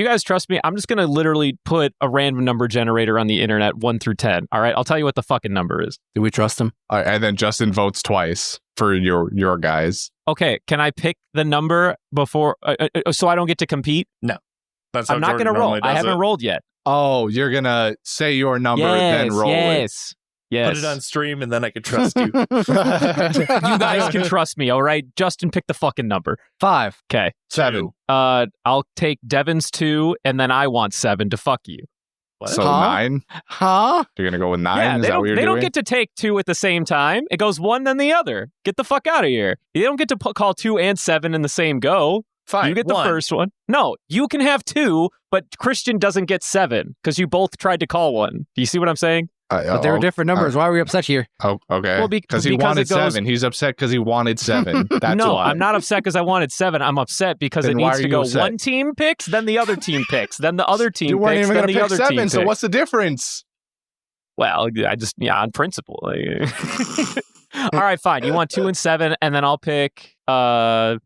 guys trust me? I'm just going to literally put a random number generator on the internet 1 through 10. All right. I'll tell you what the fucking number is. Do we trust him? All right, and then Justin votes twice for your guys. Okay. Can I pick the number before so I don't get to compete? That's how I'm not Jordan going to roll. normally I does haven't it. rolled yet. Oh, you're gonna say your number then roll it. Yes. Put it on stream and then I could trust you. You guys can trust me, all right? Justin, pick the fucking number. 5. Okay. 7. I'll take Devin's 2, and then I want 7 to fuck you. What? So Huh? 9. Huh? You're gonna go with 9. Yeah, Is they that don't, what you're they doing? don't get to take 2 at the same time. It goes 1, then the other. Get the fuck out of here. You don't get to call 2 and 7 in the same go. Fine. You get the 1. first one. No, you can have 2, but Christian doesn't get 7 because you both tried to call 1. Do you see what I'm saying? But they were different numbers. Why are we upset here? Oh, okay. Well, because he because wanted it goes- 7. He's upset because he wanted 7. That's No, why. I'm not upset because I wanted 7. I'm upset because Then it why needs are to you go upset? 1 team picks, then the other team picks, then the other team You weren't picks, even then gonna the pick other 7. team So picks. what's the difference? Well, on principle. All right, fine. You want 2 and 7, and then I'll pick. I'll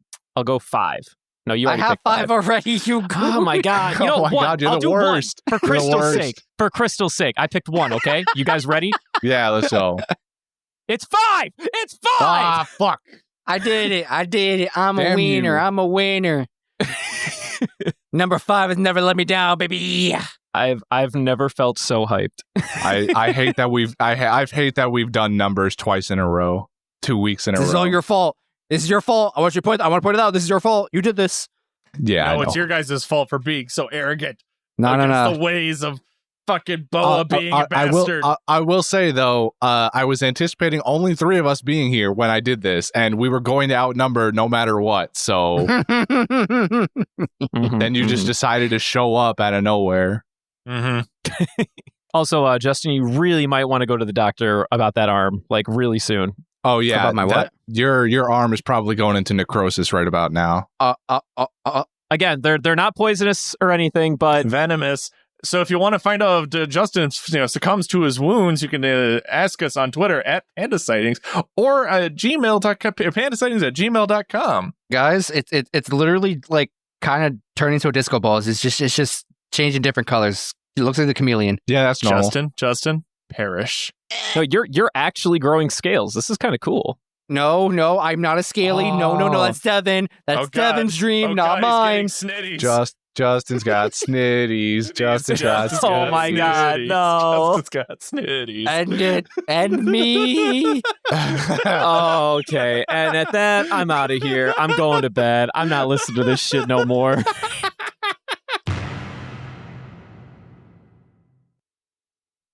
go 5. No, you I already have picked 5 already. You go. Oh my god! You know Oh my what? God, you're I'll the do worst. 1 for You're the Crystal's worst. sake. For Crystal's sake, I picked 1. Okay, you guys ready? Yeah, let's go. It's 5. It's 5. Ah, fuck. I did it. I'm Damn a wiener. you. I'm a winner. Number 5 has never let me down, baby. I've never felt so hyped. I hate that I hate that we've done numbers twice in a row. 2 weeks in a row. This is all your fault. This is your fault. I want to point it out. This is your fault. You did this. Yeah, I No, know. it's your guys' fault for being so arrogant. No. Against the ways of fucking Boa being a bastard. I will say though, I was anticipating only 3 of us being here when I did this, and we were going to outnumber no matter what. So Mhm, then you just mhm. decided to show up out of nowhere. Mm-hmm. Also, Justin, you really might want to go to the doctor about that arm, like really soon. Oh yeah, About my what? Your arm is probably going into necrosis right about now. Again, they're not poisonous or anything, but Venomous. So if you want to find out if Justin succumbs to his wounds, you can ask us on Twitter at pandasightings or gmail.com, pandasightings@gmail.com. Guys, it's literally like kind of turning into a disco ball. It's just changing different colors. It looks like the chameleon. Yeah, that's normal. Justin, perish. no, you're actually growing scales. This is kind of cool. No, I'm not a scaly. No, that's Devin. That's Devin's dream, not mine. Justin's got snitties. Justin's got snitties. Oh my God, no. Justin's got snitties. End it. End me. Okay, and at that, I'm out of here. I'm going to bed. I'm not listening to this shit no more.